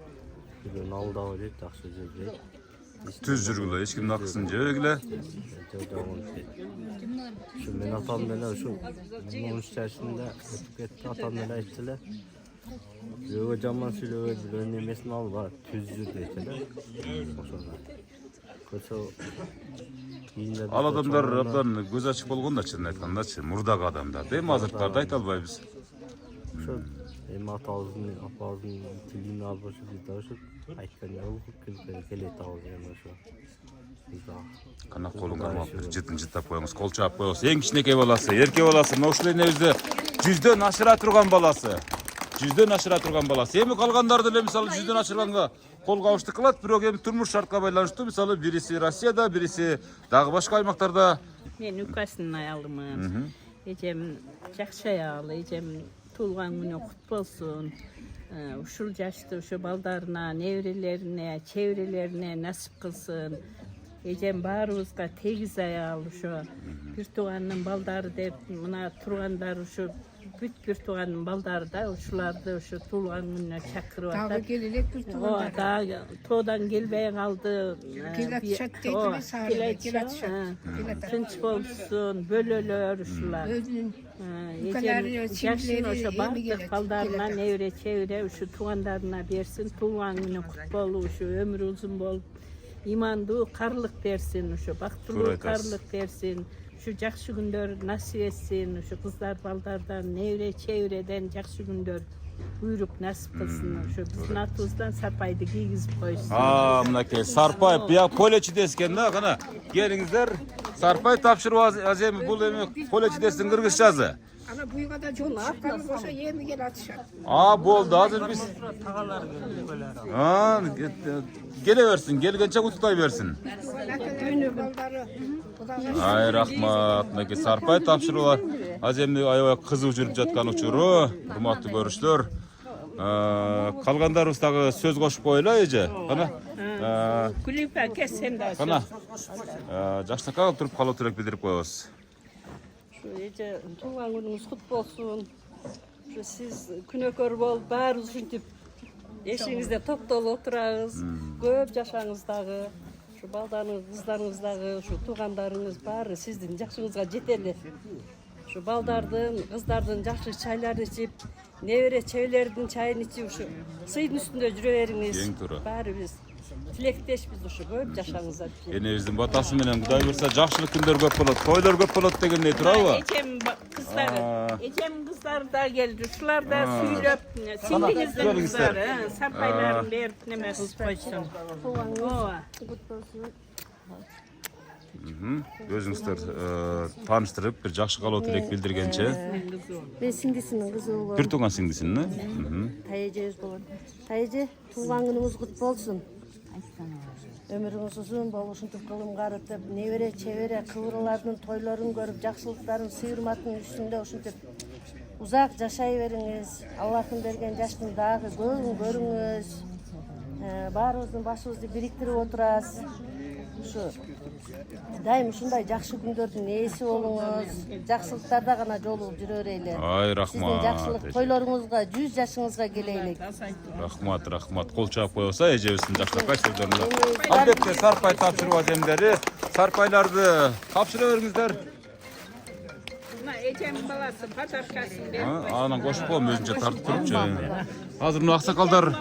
Бирин алдабы дейт, жакшы жегиле. Түз жүргүлө, эч кимдин акысын жебегиле. Şu men atam менен ушу 13 жашында өтүп кетти, атам менен айтты. Жөө жаман сүйлөбөй билген эмесин алба, түз жүр дейт эле. Ошондо. Көчө Ал адамдар абдан көз ачык болгон да, чынын айткандачы, мурдагы адамдар. Эми азыркыларды айта албайбыз. Ошо эми атабыздын, апабыздын тилин алып ошо дейт ошо айткан жол келет ал эми ошо. Кана колуңга алып бир жыттап коюңуз, кол чаап коюңуз. Эң кичинекей баласы, эркек баласы, мына ушул энебизде 100дөн ашыра турган баласы. 100дөн ашыра турган баласы. Эми калгандар деле мисалы 100дөн ашырганга кол кабыштык кылат, бирок эми турмуш шартка байланыштуу мисалы бириси Россияда, бириси дагы башка аймактарда. Мен укасын аялымын. Эжем жакшы аял, эжем туулган күнү кут болсун. ушул жашты ошо балдарына, неберелерине, чеберелерине насип кылсын. Эжем баарыбызга тегиз аял ошо бир тууганын балдары деп мына тургандар ушу бүт бир тууганын балдары да ушуларды ошо туулган күнүнө чакырып Дагы атат. келелек бир туугандар. Дагы тоодан келбей калды. Келатышат дейт, саарыга келатышат. Тынч болсун, бөлөлөр ушулар. Өзүнүн Эжем жашын ошо бардык балдарына, небере чебере ушу туугандарына берсин. Туулган күнү кут болуп, ушу өмүрү узун болуп, имандуу карлык берсин, ушу бактылуу карлык берсин. Ушу жакшы күндөр насип этсин, ушу кыздар балдардан, небере чебереден жакшы күндөр буйруп насип кылсын. Ушу биздин атыбыздан сарпайды кийгизип койсун. Мынакей Сарпай бияк поле чидес экен да, кана келиңиздер. Сарпай тапшырып азем бул эми поле чидестин кыргызчасы. Ана буйгада жол чыкканы болсо эми келатышат. Болду, азыр биз келе берсин, келгенче куттутай берсин. Өнөр балдары Кудайга Ай рахмат, мынакей Сарпай тапшырып аземди аябай кызуу жүрүп жаткан учуру, урматтуу көрүштөр. Калгандарыбыз дагы сөз кошуп коелу эже. Кана. Кулипа кессем да. Кана. Жакшынакка туруп калуу керек билдирип коебуз. Эже туулган күнүңүз кут болсун. Ушу сиз күнөкөр болуп баарыбыз ушинтип эшигиңизде топтолуп отурабыз. Көп жашаңыз дагы, ушу балдарыңыз, кыздарыңыз дагы, ушу туугандарыңыз баары сиздин жакшыңызга жетели. Ушу балдардын, кыздардын жакшы чайларын ичип, небере чебелердин чайын ичип, ушу сыйдын үстүндө жүрө бериңиз. Кең туура. Баарыбыз тилектешпиз ушу көп жашаңыз. Энебиздин батасы менен Кудай буйрса жакшылык күндөр көп болот, тойлор көп болот дегендей турабы? Эжем кыздары да келди. Ушулар да сүйлөп, сиңдиңиздин кыздары, сарпайларын берип неме кылып койсун. Ооба. Өзүңүздөр тааныштырып, бир жакшы калуу тилек билдиргенче. Мен сиңдисинин кызы болом. Бир тууган сиңдисини? Тайэжебиз болот. Тайэже, туулган күнүңүз кут болсун. Өмүрүңүз узун болуп, ушинтип кылым карытып, небере чебере кыбырлардын тойлорун көрүп, жакшылыктарын, сыйырматын үстүндө ушинтип узак жашай бериңиз. Аллахтын берген жаштын дагы көбүн көрүңүз. Баарыбыздын башыбызды бириктирип отурасыз. Ушу дайым ушундай жакшы күндөрдүн ээси болуңуз. Жакшылыктарда гана жолугуп жүрө берели. Ай рахмат. Сиздин жакшылык тойлоруңузга 100 жашыңызга келейлик. Рахмат. Кол чаап коебуз эжебиздин жакшылыкка сөздөрүнө. Албетте Сарпай тапшырып аземдери, Сарпайларды тапшыра бериңиздер. Мына эжем баласы подаркасын берип. Анан кошуп коем өзүнчө тартып турупчу. Азыр мына аксакалдар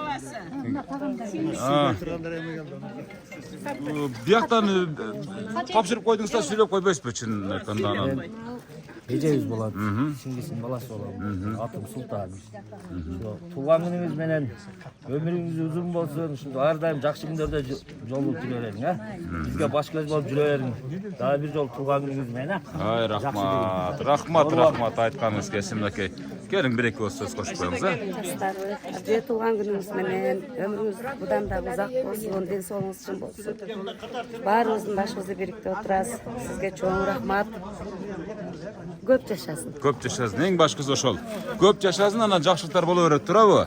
бияктан тапшырып койдуңуздар, сүйлөп койбойсузбу чын айтканда анан? Эжебиз болот, сиңдисинин баласы болот. Атым Султан. Туулган күнүңүз менен өмүрүңүз узун болсун, ушундай ар дайым жакшы күндөрдө жолугуп жүрө бериң, Бизге баш көз болуп жүрө бериң. Дагы бир жолу туулган күнүңүз менен, Ай рахмат айтканыңыз келсин мынакей. Келиң бир-эки ооз сөз кошуп коюңуз, Же туулган күнүңүз менен өмүрүңүз будан да узак болсун, ден соолугуңуз чың болсун. Баарыбыздын башыбызды бириктип отурасыз. Сизге чоң рахмат. Көп жашасын. Көп жашасын. Эң башкысы ошол. Көп жашасын, анан жакшылыктар боло берет, турабы?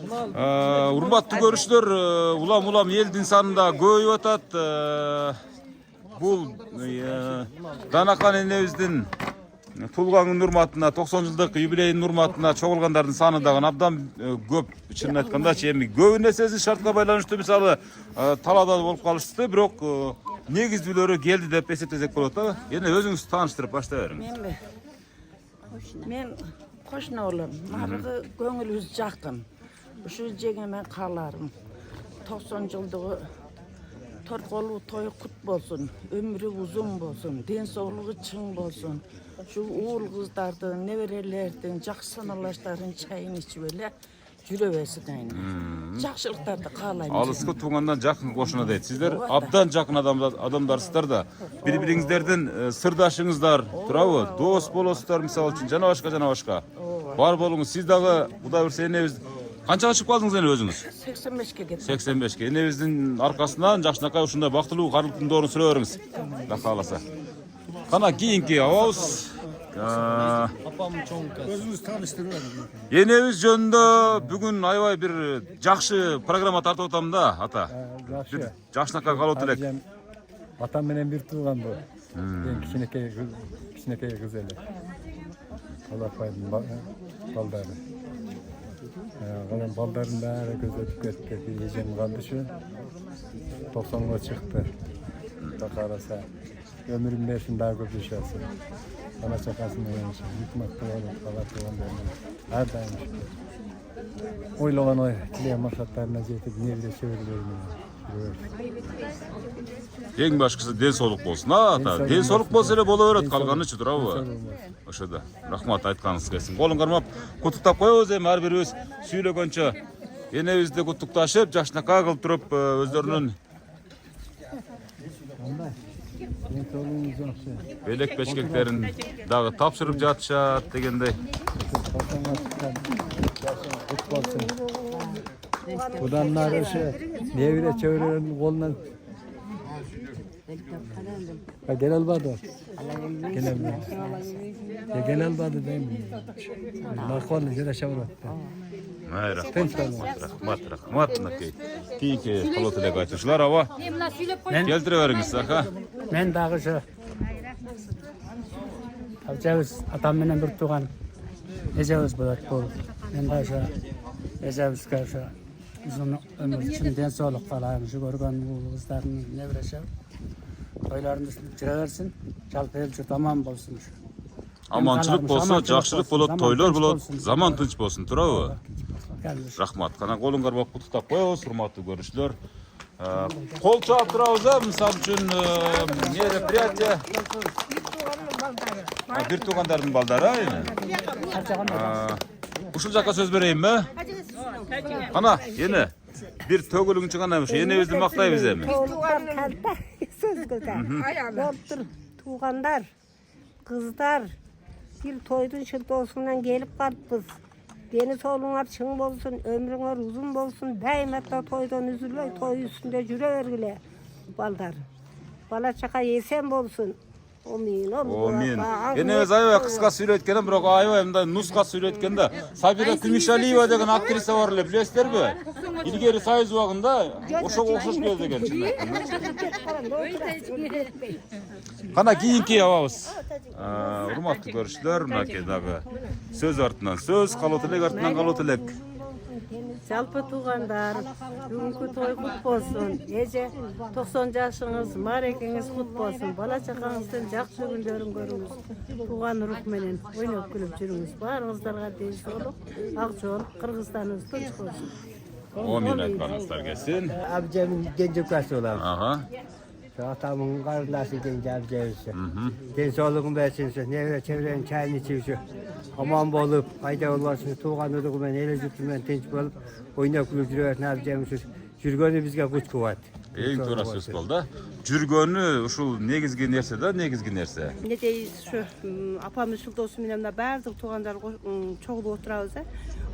Урматтуу көрүүчүлөр, улам элдин санында көбөйүп атат. Бул Данакан энебиздин туулган күнүнүн урматына, 90 жылдык юбилейдин урматына чогулгандардын саны дагы абдан көп. Чынын айткандачы, эми көп нерсеси шартка байланыштуу, мисалы талаада болуп калышты, бирок негиздүүлөрү келди деп эсептесек болот да. Эне өзүңүз тааныштырып баштай бериңиз. Мен кошуна болом. Нарыгы көңүлүбүз жакын. Ушу жеге мен кааларым. 90 жылдыгы торколуу той кут болсун, өмүрү узун болсун, ден соолугу чың болсун. Şu uğul kızlardan, neverelerden, жақсы саналаштарын çayını içip öyle жүрөбесин айны. Жакшылыктарды каалайм. Алыскы туғандан жақын кошуна дейт. Сиздер абдан жақын адамдарсыздар да. Бири-бириңиздердин сырдашыңыздар, турабы? Дос болосуздар, мисалы үчүн жана башка. Бар болуңуз. Сиз дагы Кудай буйрса энебиз канчага чыгып калдыңыз эне өзүңүз? 85ке кеттим. 85ке. Энебиздин аркасынан жакшынакай ушундай бактылуу карлыктын доорун сүрө бериңиз. Алла кааласа. Кана кийинки абабыз Апам чоң кыз. Өзүңүз тааныштырып Енебиз жөнүндө бүгүн аябай бир жакшы программа тартып атам да, ата. жакшы. Жакшынакка калып элек. Атам менен бир тууган бул. Эң кичинекей кыз эле. Алапайдын балдары. Калган балдардын баары көз өтүп кетти. Эжем калды ушу. 90га чыкты. Караса ömrüm bersin daha көп yaşasın. Bana çakasın oynamışım. Yıkmakta olur, kalatı olur. Her daim şükür. Oylanan oy, dileyen maksatlarına жетip ne bile çeviriyorum. Эң башкысы ден соолук болсун, ата. Ден соолук болсо эле боло берет, калганычы туурабы? Ошода. Рахмат айтканыңыз келсин. Колун кармап куттуктап коебуз эми ар бирибиз сүйлөгөнчө. Энебизди куттукташып, жакшынакка кылып туруп өздөрүнүн белек бешкектерин дагы тапшырып жатышат дегендей. Budan narışı nevre çevirenin kolundan gel albadı. Gel albadı. Gel albadı değil mi? Nakon jere şavrat. Rahmat nakey. Kiyinki kolot элек айтушулар аба. Келтире бериңиз, ака. Мен дагы ошо абжабыз атам менен бир тууган эжебиз болот бул. Мен дагы ошо эжебизге ошо uzun ömür için den soğuk kalayım. Şu görgen uğuzlarının nevreşe toylarını süreversin. Çalpayılcı tamam bolsun. Amançılık bolsa, jakşılık bolot, toylar bolot, zaman tınç bolsun, turabı? Rahmat. Kana kolun karmap kutuktap koyabız, hurmatlı görüşler. Kol çağıp turabız ha, misal üçün merapриятие. Bir tuğandarın baldары, aynen. Ушул жакка сөз берейин mi? Ana, yeni. Bir tөгөлүң чыгана ушу энебизди мактайбыз эми. Söz güzel. Tuğanlar, kızlar, bir toydun şıltosundan gelip kalpız. Deniz oğlunlar çın bolsun, ömrüңөр uzun bolsun, daimatta toydan üzülbey, toy üstünde jürevergile baldar. Bala çaka yesen bolsun. Amin. Энебиз аябай кыска сүйлөткөн, бирок аябай мындай нуска сүйлөткөн да. Сабира Күмүшалиева деген актриса бар эле, билесиздерби? Илгери Союз убагында ошого окшош келди экен. Кана кийинки абабыз. Урматтуу көрүүчүлөр, мынакей дагы сөз артынан сөз, калуу тилек артынан калуу тилек. Жалпы туғандар, бүгінгі той құт болсын. Эже 90 жашыңыз, марекеңіз құт болсын. Бала чақаңыздың жақсы күндерін көріңіз. Туған рух менен ойнап күліп жүріңіз. Барыңыздарға ден соолук, ак жол, Кыргызстаныңыз тынч болсын. Amin aytkanыңыздар келсин. Abcamın genç ukası olan. Aha. Atamın kardeşi genç abcamısı. Den soğuluğun versin, nevre çevrenin çayını içiyorsun. Aman bolup, fayda olmasın, tuğan oduğumen, ele züttümen tenç bolup, oynak kulüp jüreversin abcamısı. Жүргөнү бизге күч кубат. Эң туура сөз болду. Жүргөнү ушул негизги нерсе да, негизги нерсе. Ne deyiz şu apamın şıldosu menен баардык туугандар чогулуп отурабыз.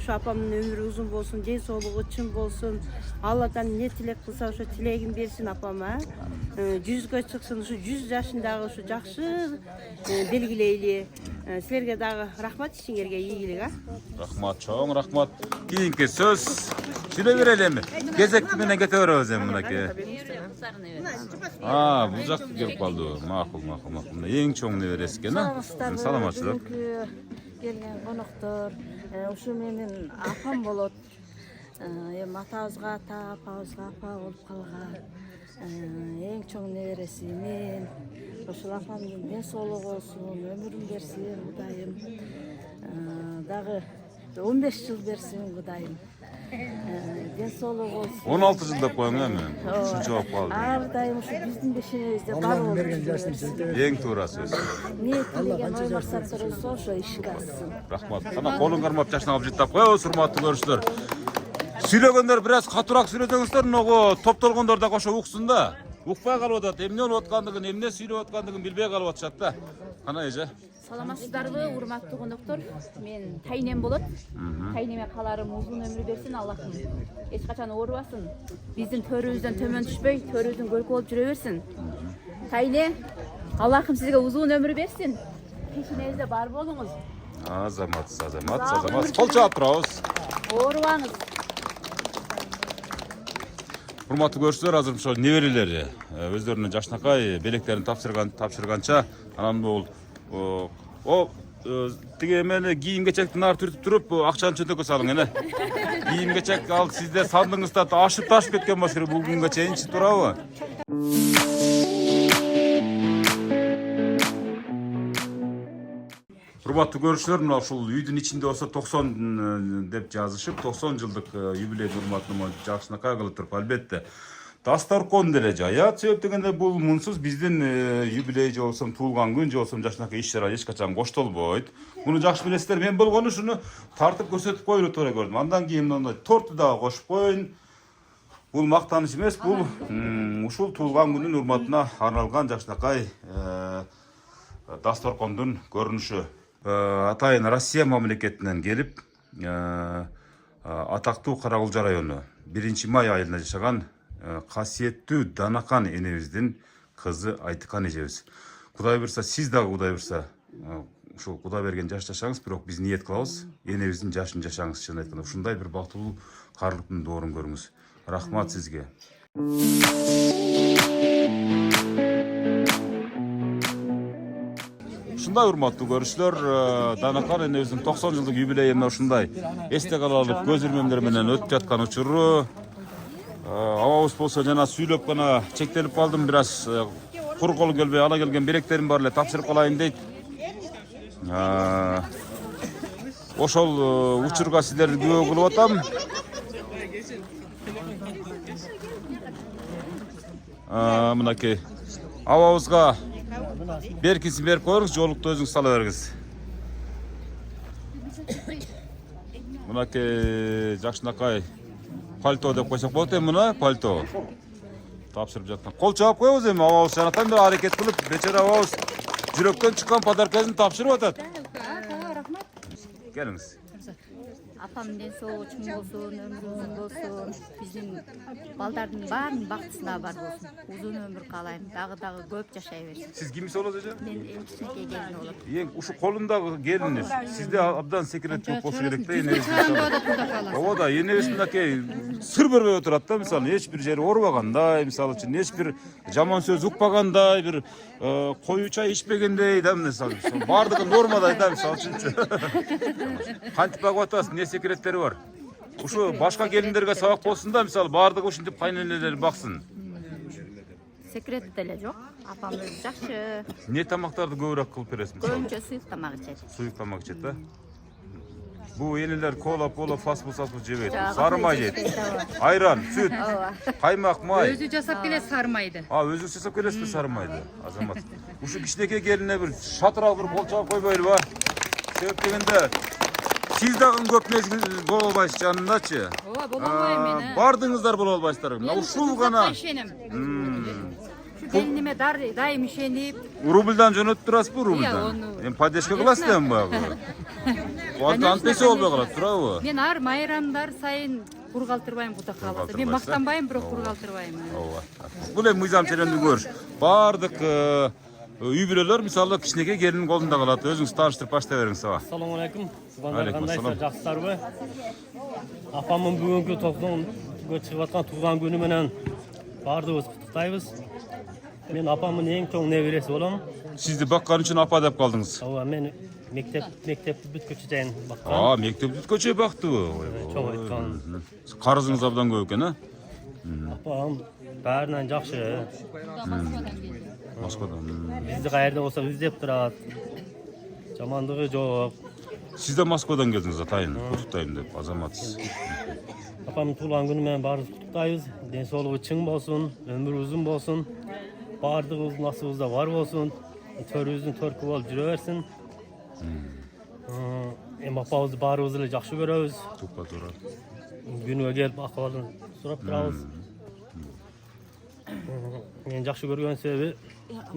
Şu apamın ömrü uzun bolsun, den soğuluğu çın bolsun. Allah'tan ne tilek kılsa şu tilegin bersin apama. 100'gө çıksın, şu 100 yaşındagı şu jakşı belgileyli. Sizlerge dagı rahmat işingerge ийгилик, ha. Rahmat, çoğun rahmat. Kiyinki söz süyle verelim. Gezekti menен kete berебиз эми мынакей. Бул жакка келип калды. Макул. Эң чоң небереси экен, а? Саламатчылык. Келген коноктор, ушу менин апам болот. Эми атабызга ата, апабызга апа болуп калган. Эң чоң небереси мен. Ошол апамдын ден соолугу болсун, өмүрүн берсин Кудайым. Дагы 15 жыл берсин Кудайым. Ден соолугу болсун. 16 жыл деп коюң эми. Ушунча болуп калды. Ар дайым ушу биздин бешенебизде бар болот. Эң туура сөз. Ниет тилеген ой максаттар болсо ошо ишке ашсын. Рахмат. Кана колун кармап жашнагып жыттап коебуз, урматтуу көрүүчүлөр. Сүйлөгөндөр бир аз катуураак сүйлөсөңүздөр, ного топтолгондор да кошо уксун да. Укпай калып атат. Эмне болуп аткандыгын, эмне сүйлөп аткандыгын билбей калып атышат да. Кана эже. Саламатсыздарбы, урматтуу коноктор? Мен тайнем болот. Тайнеме каларым узун өмүр берсин, Аллахым. Эч качан оорубасын. Биздин төрүбүздөн төмөн түшпөй, төрүбүздүн көркү болуп жүрө берсин. Тайне, Аллахым сизге узун өмүр берсин. peşinizde bar bolunuz. Azamat. Kol çalıp turabыз. Oğurbanız. Урматтуу көрүүчүлөр, азыр ошо неберелери өздөрүнүн жашнакай белектерин тапшырганча анан бул тиги эмени кийим кечектин ар түртүп туруп акчаны чөнтөккө салың эне. Кийим кечек ал сизде сандыгыңызда ашып кеткен болуш керек бул күнгө чейинчи, туурабы? Урматтуу көрүүчүлөр, мына ушул үйдүн ичинде болсо 90 деп жазышып, 90 жылдык юбилейди урматтуу жакшынакай кылып туруп, албетте дасторкон деле жаят. Себеп дегенде бул мунсуз биздин юбилей же болсо туулган күн же болсо жакшынакай иш-чара эч качан коштолбойт. Муну жакшы билесиздер. Мен болгону ушуну тартып көрсөтүп коюуну туура көрдүм. Андан кийин мындай торту дагы кошуп коюн. Бул мактаныч эмес, бул ушул туулган күнүн урматына арналган жакшынакай дасторкондун көрүнүшү. Атайын Россия мамлекетинен келип, атактуу Каракулжа району 1 май айында жашаган касиеттүү Данакан энебиздин кызы Айтыкан эжебиз. Кудай буйрса, сиз дагы Кудай буйрса, ушул Кудай берген жаш жашаңыз, бирок биз ниет кылабыз, энебиздин жашын жашаңыз. Чын айтканда, ушундай бир бактылуу карлыктын доорун көрүңүз. Рахмат сизге. Ушундай урматтуу көрүүчүлөр, Данакан энебиздин 90 жылдык юбилейине ушундай эсте каларлык көз ирмемдер менен өтүп жаткан учуру. Абабыз болсо жана сүйлөп гана чектелип калдым, бир аз кур кол келбей ала келген беректерим бар эле тапшырып калайын дейт. Ошол учурга сиздерди күбө кылып атам. Мынакей абабызга беркисин берип коюңуз, жолукту өзүңүз сала бергиз. Мынакей жакшынакай пальто деп койсок болот эми, мына пальто тапшырып жаткан. Кол чаап коебуз эми, абабыз жанатан бери аракет кылып, бечара абабыз жүрөктөн чыккан подаркасын тапшырып атат. Рахмат. Келиңиз. Апам ден соолугу чың болсун, өмүрү узун болсун, биздин балдардын баарынын бактысына бар болсун. Узун өмүр каалайм, дагы көп жашай берсин. Сиз кимиз болот эже? Мен эң кичинекей келин болот. Ушу колундагы келиниз сизде абдан секрет көп болсо керек да, энебиз. Ооба да, энебиз мынакей сыр бербей отурат да, мисалы эч бир жери оорубагандай, мисалы үчүн эч бир жаман сөз укпагандай, бир коюу чай ичпегендей да, мисалы. Бардыгы нормадай да, мисалы үчүнчү. Кантип багып атасыз, не секреттери бар? Ушу башка келиндерге сабак болсун да, мисалы бардыгы ушинтип кайненелер баксын. Секрет деле жок. Апам өзү жакшы. Не тамактарды көбүрөөк кылып бересиз? Көбүнчө сыйык тамак ичет. Суюк тамак ичет да? Бул энелер кола, фастфуд жебейт. Сары май жейт. Айран, сүт, каймак, май. Өзү жасап келет сары майды. Өзү жасап келесизби сары майды? Азамат. Ушу кичинекей келине бир шатырак бир кол чаап койбойлубу? Себеп дегенде сиз дагы көп мезгил боло албайсыз жанындачы. Ооба, боло албайм мен. Бардыгыңыздар боло албайсыздар. Мына ушул гана. Келиниме дайым ишенип. Рубльдан жөнөтүп турасызбы, рубльдан? Эми поддержка кыласыз да эми баягы. Антесе болбой калат, туурабы? Мен ар майрамдар сайын кур калтырбайм, Кудай кааласа. Мен мактанбайм, бирок кур калтырбайм. Ооба. Бул эми мыйзам ченемдүү көрүш. Бардык үй бүлөлөр мисалы кичинекей келинин колунда калат. Өзүңүз тааныштырып баштай бериңиз сага. Assalomu alaykum. Sizlar qandaysizlar? Yaxshilarmi? Apamning bugungi 90ga chiqib atgan tug'ilgan kuni bilan bardığımız qutlaqlaymiz. Men apamning eng cho'ng nevarasi bo'laman. Sizni baqqan uchun apa deb qoldingiz. Ооба, men mektepni bitguncha chayin baqqan. Mektep bitguncha baqdi. Cho'ng aytgan. Qarzingiz abdan ko'p ekan, a? Apam baridan yaxshi. Moskvadan. Bizni qayerda bo'lsa biz deb turadi. Jamanligi yo'q. Siz de Moskvadan geldiniz atayın. Qutlaqlayım deb, azamatsız. Apamning tug'ilgan kuni bilan barimiz qutlaqlaymiz. Densolig'i ching bo'lsin, umri uzun bo'lsin. Bardığımız nasibimizda var olsun. Törümüzün törkü bo'lib yuraversin. Apamizni barimizni yaxshi ko'ramiz. To'g'ri. Kuniga kelib ahvolini so'rab turamiz. Men yaxshi ko'rgan sebebi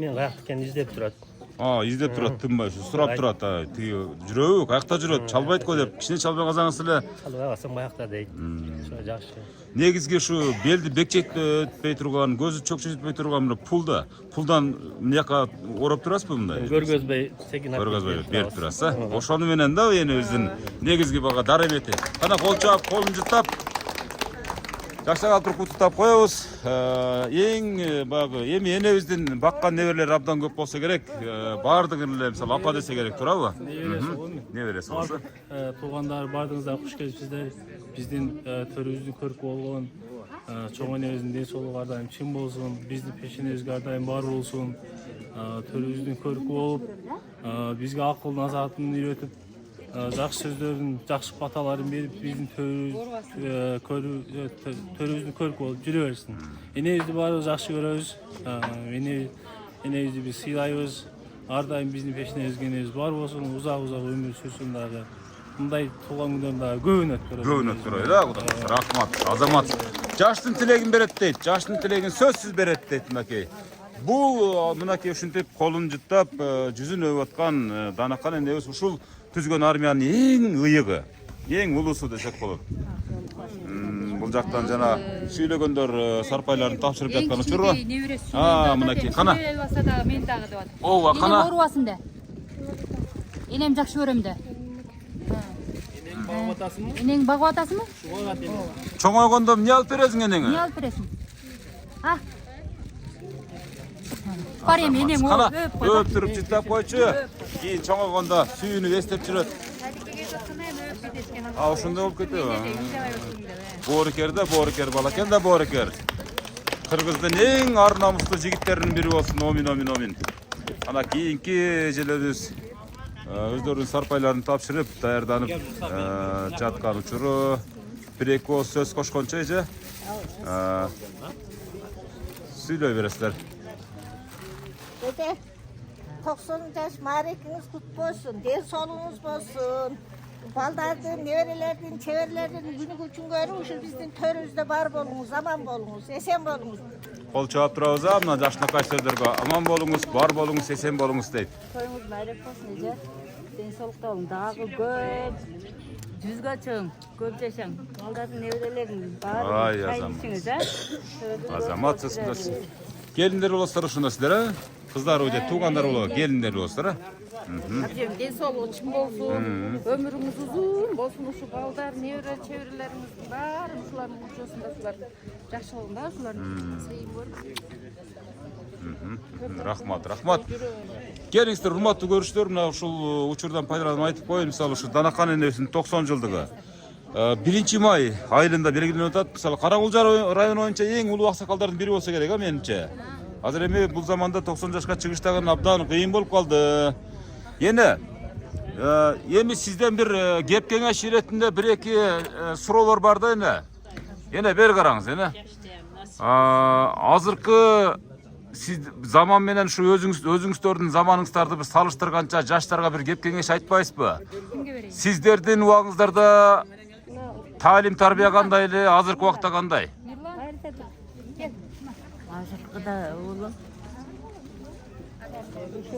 men qayoqda ekanini izlab turadi. издеп турат, тынбай, сурап турат. Тиги жүрөбү, каякта жүрөт, чалбайт го деп, кичине чалбай казаңыз эле. Чалбай калсаң баякта дейт. Ошо жакшы. Негизги ушу белди бекчетпей турган, көзү чөкчөтпөй турган пулдан мынаяка ороп турасызбы мындай? Көргөзбөй, секин көргөзбөй берип турасыз, Ошону менен да энебиздин негизги бага даремети. Кана кол чаап, колун жыттап, жакшыга туруп кутуктап коебуз. Эң баягы эми энебиздин баккан неберелери абдан көп болсо керек. Бардыгын эле мисалы апа десе керек турабы? Небереси болсо. Туугандар бардыгыңыздар куш келипсиздер. Биздин төрүбүздүн көркү болгон чоң энебиздин ден соолугу ар дайым чың болсун, биздин пешенебизге ар дайым бар болсун. Төрүбүздүн көркү болуп, бизге акыл насаатын үйрөтүп, жакшы сөздөрдүн, жакшы баталарын берип, биздин төрүбүздүн көркү болуп жүрө берсин. Энебизди баарыбыз жакшы көрөбүз. Энебизди биз сыйлайбыз. Ар дайым биздин пешенебизге энебиз бар болсун, узак өмүр сүрсүн дагы. Мындай туулган күндөрүн дагы көбүнөт көрөбүз. Көбүнөт көрөбүз да, Кудай. Рахмат, азамат. Жаштын тилегин берет дейт, жаштын тилегин сөзсүз берет дейт мынакей. Бул мынакей ушинтип колун жыттап, жүзүн өбүп аткан Данакан энебиз ушул түзгөн армиянын эң ыйыгы, эң улуусу десек болот. Бул жактан жана сүйлөгөндөр сарпайларын тапшырып жаткан учуру. Мынакей, кана. Мен дагы деп атам. Ооба, кана. Энем оорубасын да. Энем жакшы көрөм да. Багып атасыңбы? Энең багып атасыңбы? Чоңойгондо эмне алып бересиң энеңе? Не алып бересиң? Бар эми энең өп туруп жыттап койчу. Кийин чоңойгондо сүйүнүп эстеп жүрөт. Ошондой болуп кетеби? Боорукер балакен да боорукер. Кыргыздын эң ар намустуу жигиттеринин бири болсун. Амин. Ана кийинки эжелерибиз өздөрүнүн сарпайларын тапшырып, даярданып жаткан учуру. Бир-эки ооз сөз кошкончо эже. Сүйлөй бересиздер. Dede, 90 yaş marekiniz kutlu olsun, den soluğunuz olsun. Baldardın, neverelerden, çeverlerden günü güçün görün, şu bizden törümüzde var bolunuz, aman bolunuz, esen bolunuz. Kol çağap turabız mına жашынакай сөздөргө аман болуңуз, бар болуңуз, эсен болуңуз дейт. Toyunuz bayrak olsun Ece. Den solukta olun. Dağı köp, düzgü çığın, köp yaşan. Baldardın neverelerden Ay, çay azamat. içiniz ha. Азамат сыз. Келиндер болосуздар ушунда сиздер, кыздар өйдө туугандар болобу, келиндер болосуздар. Abicim den soluğu çın bolsun, ömrümüz uzun bolsun, şu baldar, nevre, çevrelerinizin var, şuların uçuyorsunlar, şular жақшылығында, şuların sayın var. Рахмат. Келиңиздер, урматтуу көрүүчүлөр, мына ушул учурдан пайдаланып айтып коеюн, мисалы ушу Данакан энебиздин 90 жылдыгы. 1 май айылында белгиленип атат. Мисалы Карагулжар району боюнча эң улуу аксакалдардын бири болсо керек, менимче. Азыр эми бул заманда 90 жашка чыгыштаган абдан кыйын болуп калды. Эми сизден бир кеп кеңеш иретинде 1-2 суроолор бар да эне. Эне бер караңыз эне. Азыркы сиз заман менен ушу өзүңүздөрдүн заманыңыздарды бир салыштырганча жаштарга бир кеп кеңеш айтпайсызбы? Сиздердин убагыңыздарда Talim tarbiya qanday эле, азыркы убакта кандай? Азыркыда улум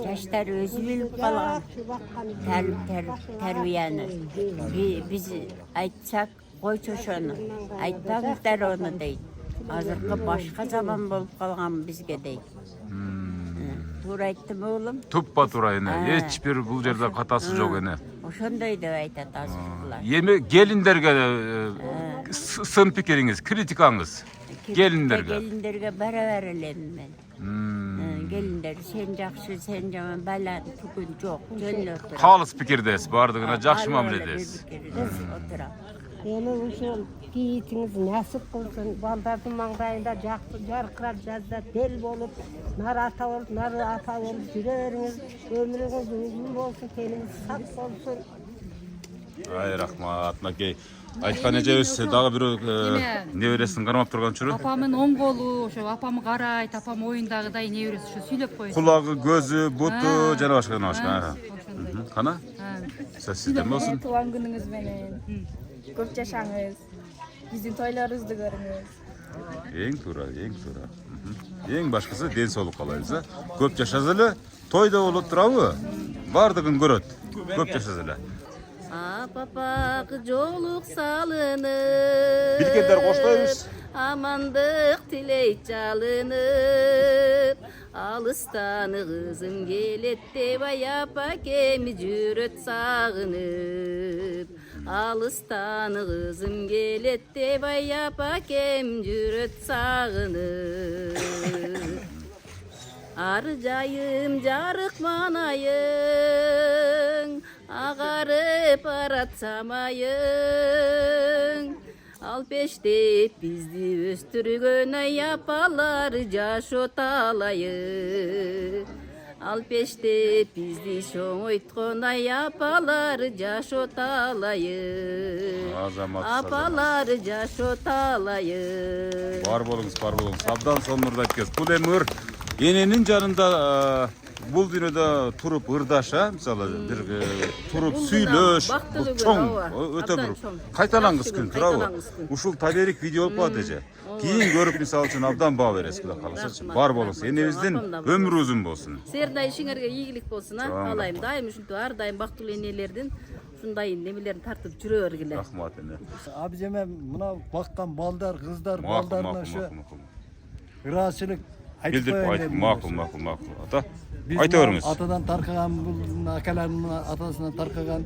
жаштар өзү билип калган тарбияны. Биз айтсак койчу ошону, айтпаңыздар ону дейт. Азыркы башка заман болуп калган бизге дейт. Туура айттымбы улум? Туппа туура эне. Эч бир бул жерде катасы жок эне. Ошондой деп айтат азыркылар. Эми келиндерге сын пикириңиз, критикаңыз. Келиндерге барабар элем мен. Келиндер сен жакшы, сен жаман, бала бүгүн жок, жөнөтүр. Калыс пикирдесиз, бардыгына жакшы мамиледесиз. Эми ушул кийитиңиз насип кылсын, балдардын маңдайында жаркырап жазда дел болуп, нары ата болуп, нары апа болуп жүрө бериңиз. Өмүрүңүз uzun болсун, тениңиз сак болсун. Ай, рахмат, макей. Айткан эжебиз дагы бирөө небересин кармап турган чуру. Апамын оң колу, ошо апам карайт, апам оюндагыдай небереси ошо сүйлөп коет. Кулагы, көзү, буту жана башка. Кана? Сөз сизден болсун. Туган күнүңүз менен көп жашаңыз, биздин тойлорубузду көрүңүз. Эң туура. Ең башкысы ден соолук каалайбыз. Көп жашаса эле, тойда болот турабы? Бардыгын көрөт. Көп жашаса эле. Апапак жолук салынып, Билгендер коштойбуз. амандык тилейт жалынып, алыстан кызым келет деп апа кеми жүрөт сагынып. Алыстан кызым келет деп апа кем жүрөт сагынып. Ар жайым жарык манайың, агарып барат самайың. Ал пештеп бизди өстүргөн апалар жашот алайын. Ал пештеп бизди чоңойткон апалар жашот алайын. Апалар жашот алайын. Бар болуңуз, бар болуңуз. Абдан сонурда айткенсиз. Бул эми эненин жанында бул дүйнөдө туруп ырдаша, мисалы бир туруп сүйлөш, бул чоң, өтө бир кайталангыс күн турабы? Ушул таберик видео болуп калат эже. Кийин көрүп мисалы үчүн абдан баа бересиз, Кудай кааласачы. Бар болуңуз. Энебиздин өмүрү узун болсун. Сиздердин ишиңерге ийгилик болсун, каалайм. Дайым ушинтип ар дайым бактылуу энелердин ушундай немелерин тартып жүрө бергиле. Рахмат эне. Абземе мына баккан балдар, кыздар, балдарына ошо ыраазычылык Билдирип айт, макул. Ата, айта бериңиз. Атадан таркаган, бул акалардын атасынан таркаган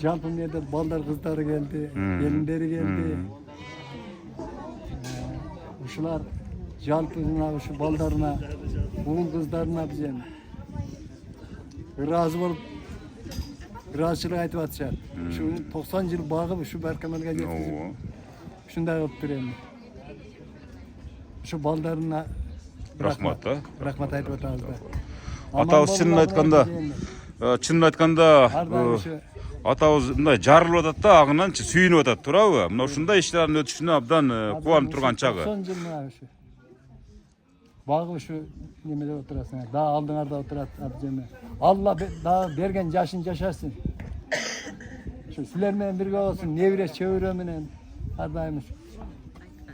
жалпы эмнеде балдар, кыздары келди, келиндери келди. Ушулар жалпы ушу балдарына, уул кыздарына биз эми ыраазы болуп ыраазычылык айтып атышат. Ушу 90 жыл багып ушу баркамалга жеткизип ушундай болуптур эми. Ушу балдарына Рахмат, рахмат айтып атабыз да. Атабыз чынын айтканда атабыз мындай жарылып атат да, агынан сүйүнүп атат турабы? Мына ушундай иштердин өтүшүнө абдан кубанып турган чагы. 90 жыл мына ушу. Багып ушу немеде отурасың, да алдыңарда отурат абземе. Алла да берген жашын жашасын. Ушу силер менен бирге болсун, небире чөбүрө менен ар дайым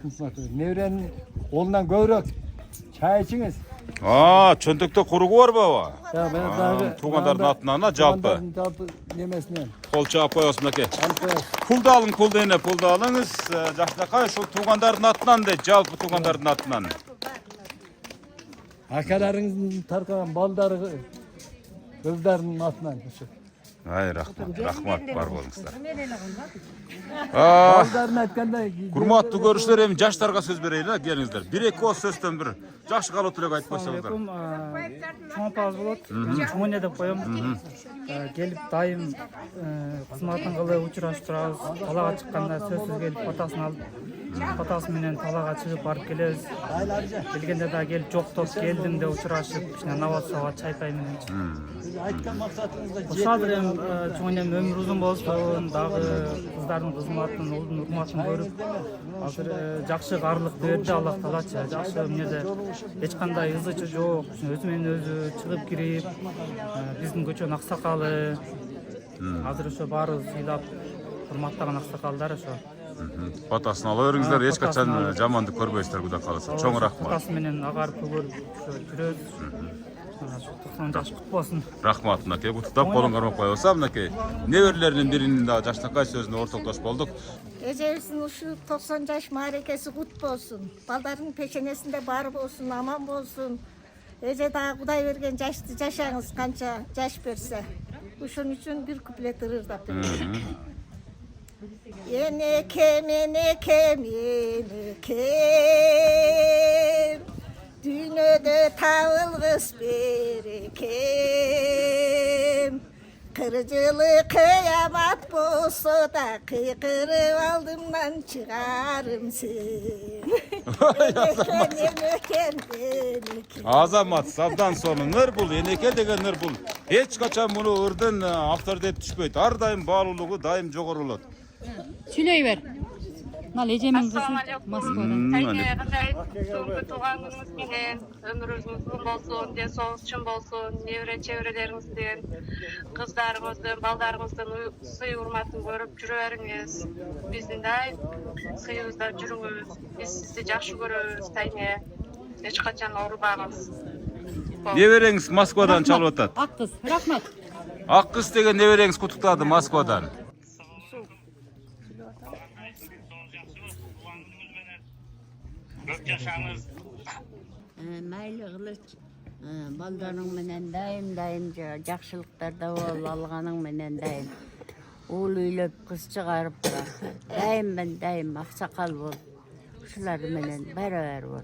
небиренин колунан көбүрөөк чай ичиңиз. Чөнтөктө куругу барбы аба? Мен дагы туугандардын атынан жалпы немесинен. Кол чаап коебуз мынакей. Пулду алың, пулду эне, пулду алыңыз. Жакшынакай ушул туугандардын атынан дейт, жалпы туугандардын атынан. Акаларыңыздын таркаган балдары, кыздарынын атынан ушу. Ай, рахмат, бар болуңуздар. Балдарын айткандай, Курматтуу көрүүчүлөр, эми жаштарга сөз берейин, келиңиздер. 1-2 ооз сөздөн бир жакшы калуу тилек айтып койсоңуздар. Чоң апабыз болот. Чоңене деп коем. Келип дайым кызматын кылып учурашып турабыз. Талага чыкканда сөзсүз келип батасын алып, батасы менен талага чыгып барып келебиз. Келгенде да келип жоктоп келдим деп учурашып, кичине нават сабат чайпай менен. айткан максатыңызда Ошадыр эми чоңенем өмүр узун болсун, дагы кыздардын кызматын, уулдун урматын көрүп, азыр жакшы карлык берди Аллах Таалачы. Жакшы эмнеде эч кандай ызычы жок, өзү менен өзү чыгып кирип, биздин көчөнүн аксакалы. Азыр ошо баарыбыз ыйлап урматтаган аксакалдар ошо. Батасын ала бериңиздер, эч качан жамандык көрбөйсүздөр, Кудай кааласа. Чоң рахмат. Батасы менен агарып көгөрүп жүрөбүз. 90 жаш кут болсун. Рахмат, мынакей. Куттуктап колун кармап коебуз. Мынакей неберелеринин биринин дагы жакшынакай сөзүнө ортоктош болдук. Эжебиздин ушу 90 жаш маарекеси кут болсун. Балдардын пешенесинде бар болсун, аман болсун. Эже дагы Кудай берген жашты жашаңыз, канча жаш берсе. Ушун үчүн бир куплет ырдап берем. Енекем, енекем, енекем, дүйнөдө табылгыс берекем. Кыржылы кыямат болсо да кыйкырып алдымдан чыгарым сен. Азамат, абдан сонун ыр бул, энеке деген ыр бул. Эч качан муну ырдын автор деп түшпөйт. Ар дайым баалуулугу дайым жогору болот. Сүйлөй бер. Мына эжемин кызы Москвадан. So'nggi tug'an kunimiz menен ömrünüz uzun bolsun, dен соолук чын болсун, небере чеберелериңизден, кыздарыңыздын, балдарыңыздын сый урматын көрүп жүрө бериңиз. Биздин да сыйыбызда жүрүңүз. Биз сизди жакшы көрөбүз, тайне. Eç kaçan orubanız. Neberеңiz Moskvadan çalıp atat. Ак кыз, рахмат. Ак kız деген neberеңiz куттуктады Moskvadan. Көп жашаңыз. Майлы кылыч. Балдарың менен дайым жакшылыктарда бол, алганың менен дайым. Уул үйлөп, кыз чыгарып турат. Дайым аксакал бол. Ушулар менен барабар бол.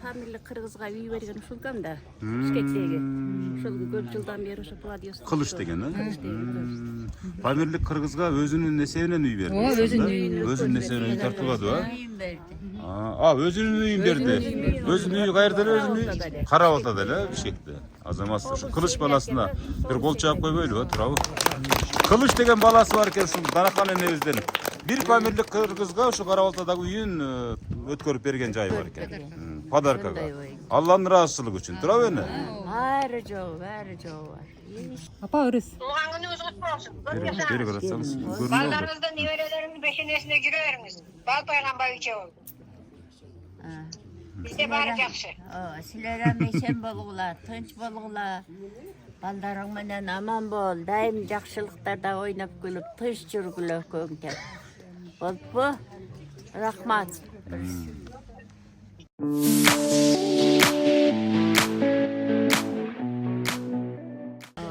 Фамилия кыргызга үй берген ушулкам да. Бишкектеги. Ушул көп жылдан бери ошо Владивосток. Кылыч деген, Памирлик кыргызга өзүнүн эсебинен үй берди. Өзүнүн эсебинен үй тартып алды, өзүнүн үйүн берди. Өзүнүн үйү каерде эле, өзүнүн үйү? Карабалтада эле, Бишкекте. Азамат ушу Кылыч баласына бир кол чаап койбойлу, турабы? Кылыч деген баласы бар экен ушул Данахан энебизден. Бир Памирлик кыргызга ушу Карабалтадагы үйүн өткөрүп берген жайы бар экен. Подаркага. Алланын ыраазычылыгы үчүн, турабы эне? Баары жок бар. Апа өрүс. Туған күніңіз құтты болсын. Бери карасаңыз, көрүнүп. Балдарыңыздың неберелеріңіздің бешенесіне жүре беріңіз. Бал пайғамбар үшеуі. Bizde bari жақсы. Силерем эсен болгула, тынч болгула. Балдарың менен аман бол. Дайым жакшылыктарда ойнап күлүп, тыш жүргүлө көңтеп. Болуппу? Рахмат.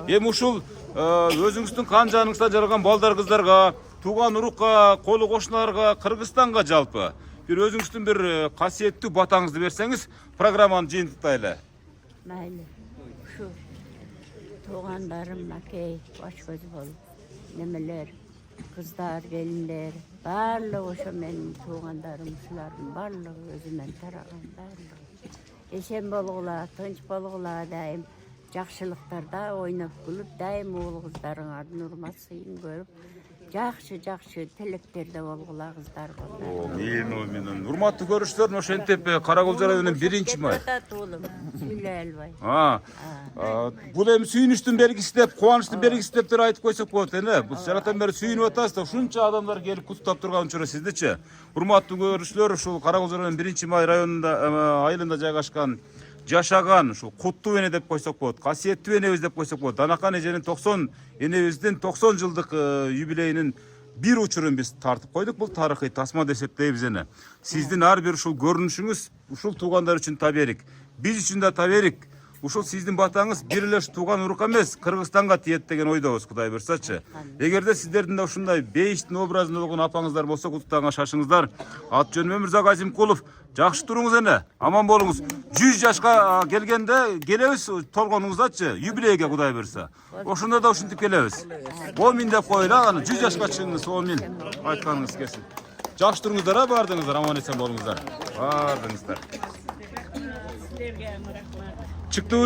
Эми ушул өзүңүздүн кан жаныңызда жаралган балдар кыздарга, тууган урукка, колу кошуналарга, Кыргызстанга жалпы бир өзүңүздүн бир касиеттүү батаңызды берсеңиз, программаны жыйынтыктайлы. Майлы. Ушу туугандарым макей, баш көз бол. Немелер, кыздар, келиндер, барлыгы ошо менин туугандарым, ушулардын барлыгы өзүмөн тараган барлыгы. Эсен болгула, тынч болгула, дайым жакшылыктарда ойноп күлүп, дайым уул кыздарыңардын урмат сыйын көрүп, жакшы тилектерде болгула кыздар болду. Менин урматтуу көрүштөрүн ошентип Каракөл районунун 1-май. Сүйлөй албай. Бул эми сүйүнүчтүн белгиси деп, кубанычтын белгиси деп айтып койсок болот эле. Бул жаратан бери сүйүнүп атасыз да, ушунча адамдар келип куттуктап турган учура сиздичи. Урматтуу көрүштүлөр, ушул Каракөл районунун 1-май районунда айылында жайгашкан жашаган ушул куттуу эне деп койсок болот, касиеттүү энебиз деп койсок болот. Данахан эженин 90 энебиздин 90 жылдык юбилейинин бир учурун биз тартып койдук. Бул тарыхый тасма деп эсептейбиз эне. Сиздин ар бир ушул көрүнүшүңүз ушул туугандар үчүн таберик. Биз үчүн да таберик. Ушул сиздин батаңыз бир эле тууган урукка эмес, Кыргызстанга тиет деген ойдобуз, Кудай буйрсачы. Эгерде сиздердин да ушундай бейиштин образында болгон апаңыздар болсо, куттуктаганга шашыңыздар. Ат жөнүм Өмүрзак Азимкулов. Жакшы туруңуз эне. Аман болуңуз. 100 жашка келгенде келебиз толгонуңуздачы, юбилейге Кудай буйрса. Ошондо да ушинтип келебиз. 10 миң деп коелу, аны 100 жашка чыгыңыз, 10 миң. Айтканыңыз келсин. Жакшы туруңуздар, бардыңыздар, аман эсен болуңуздар. Бардыңыздар. Çıktı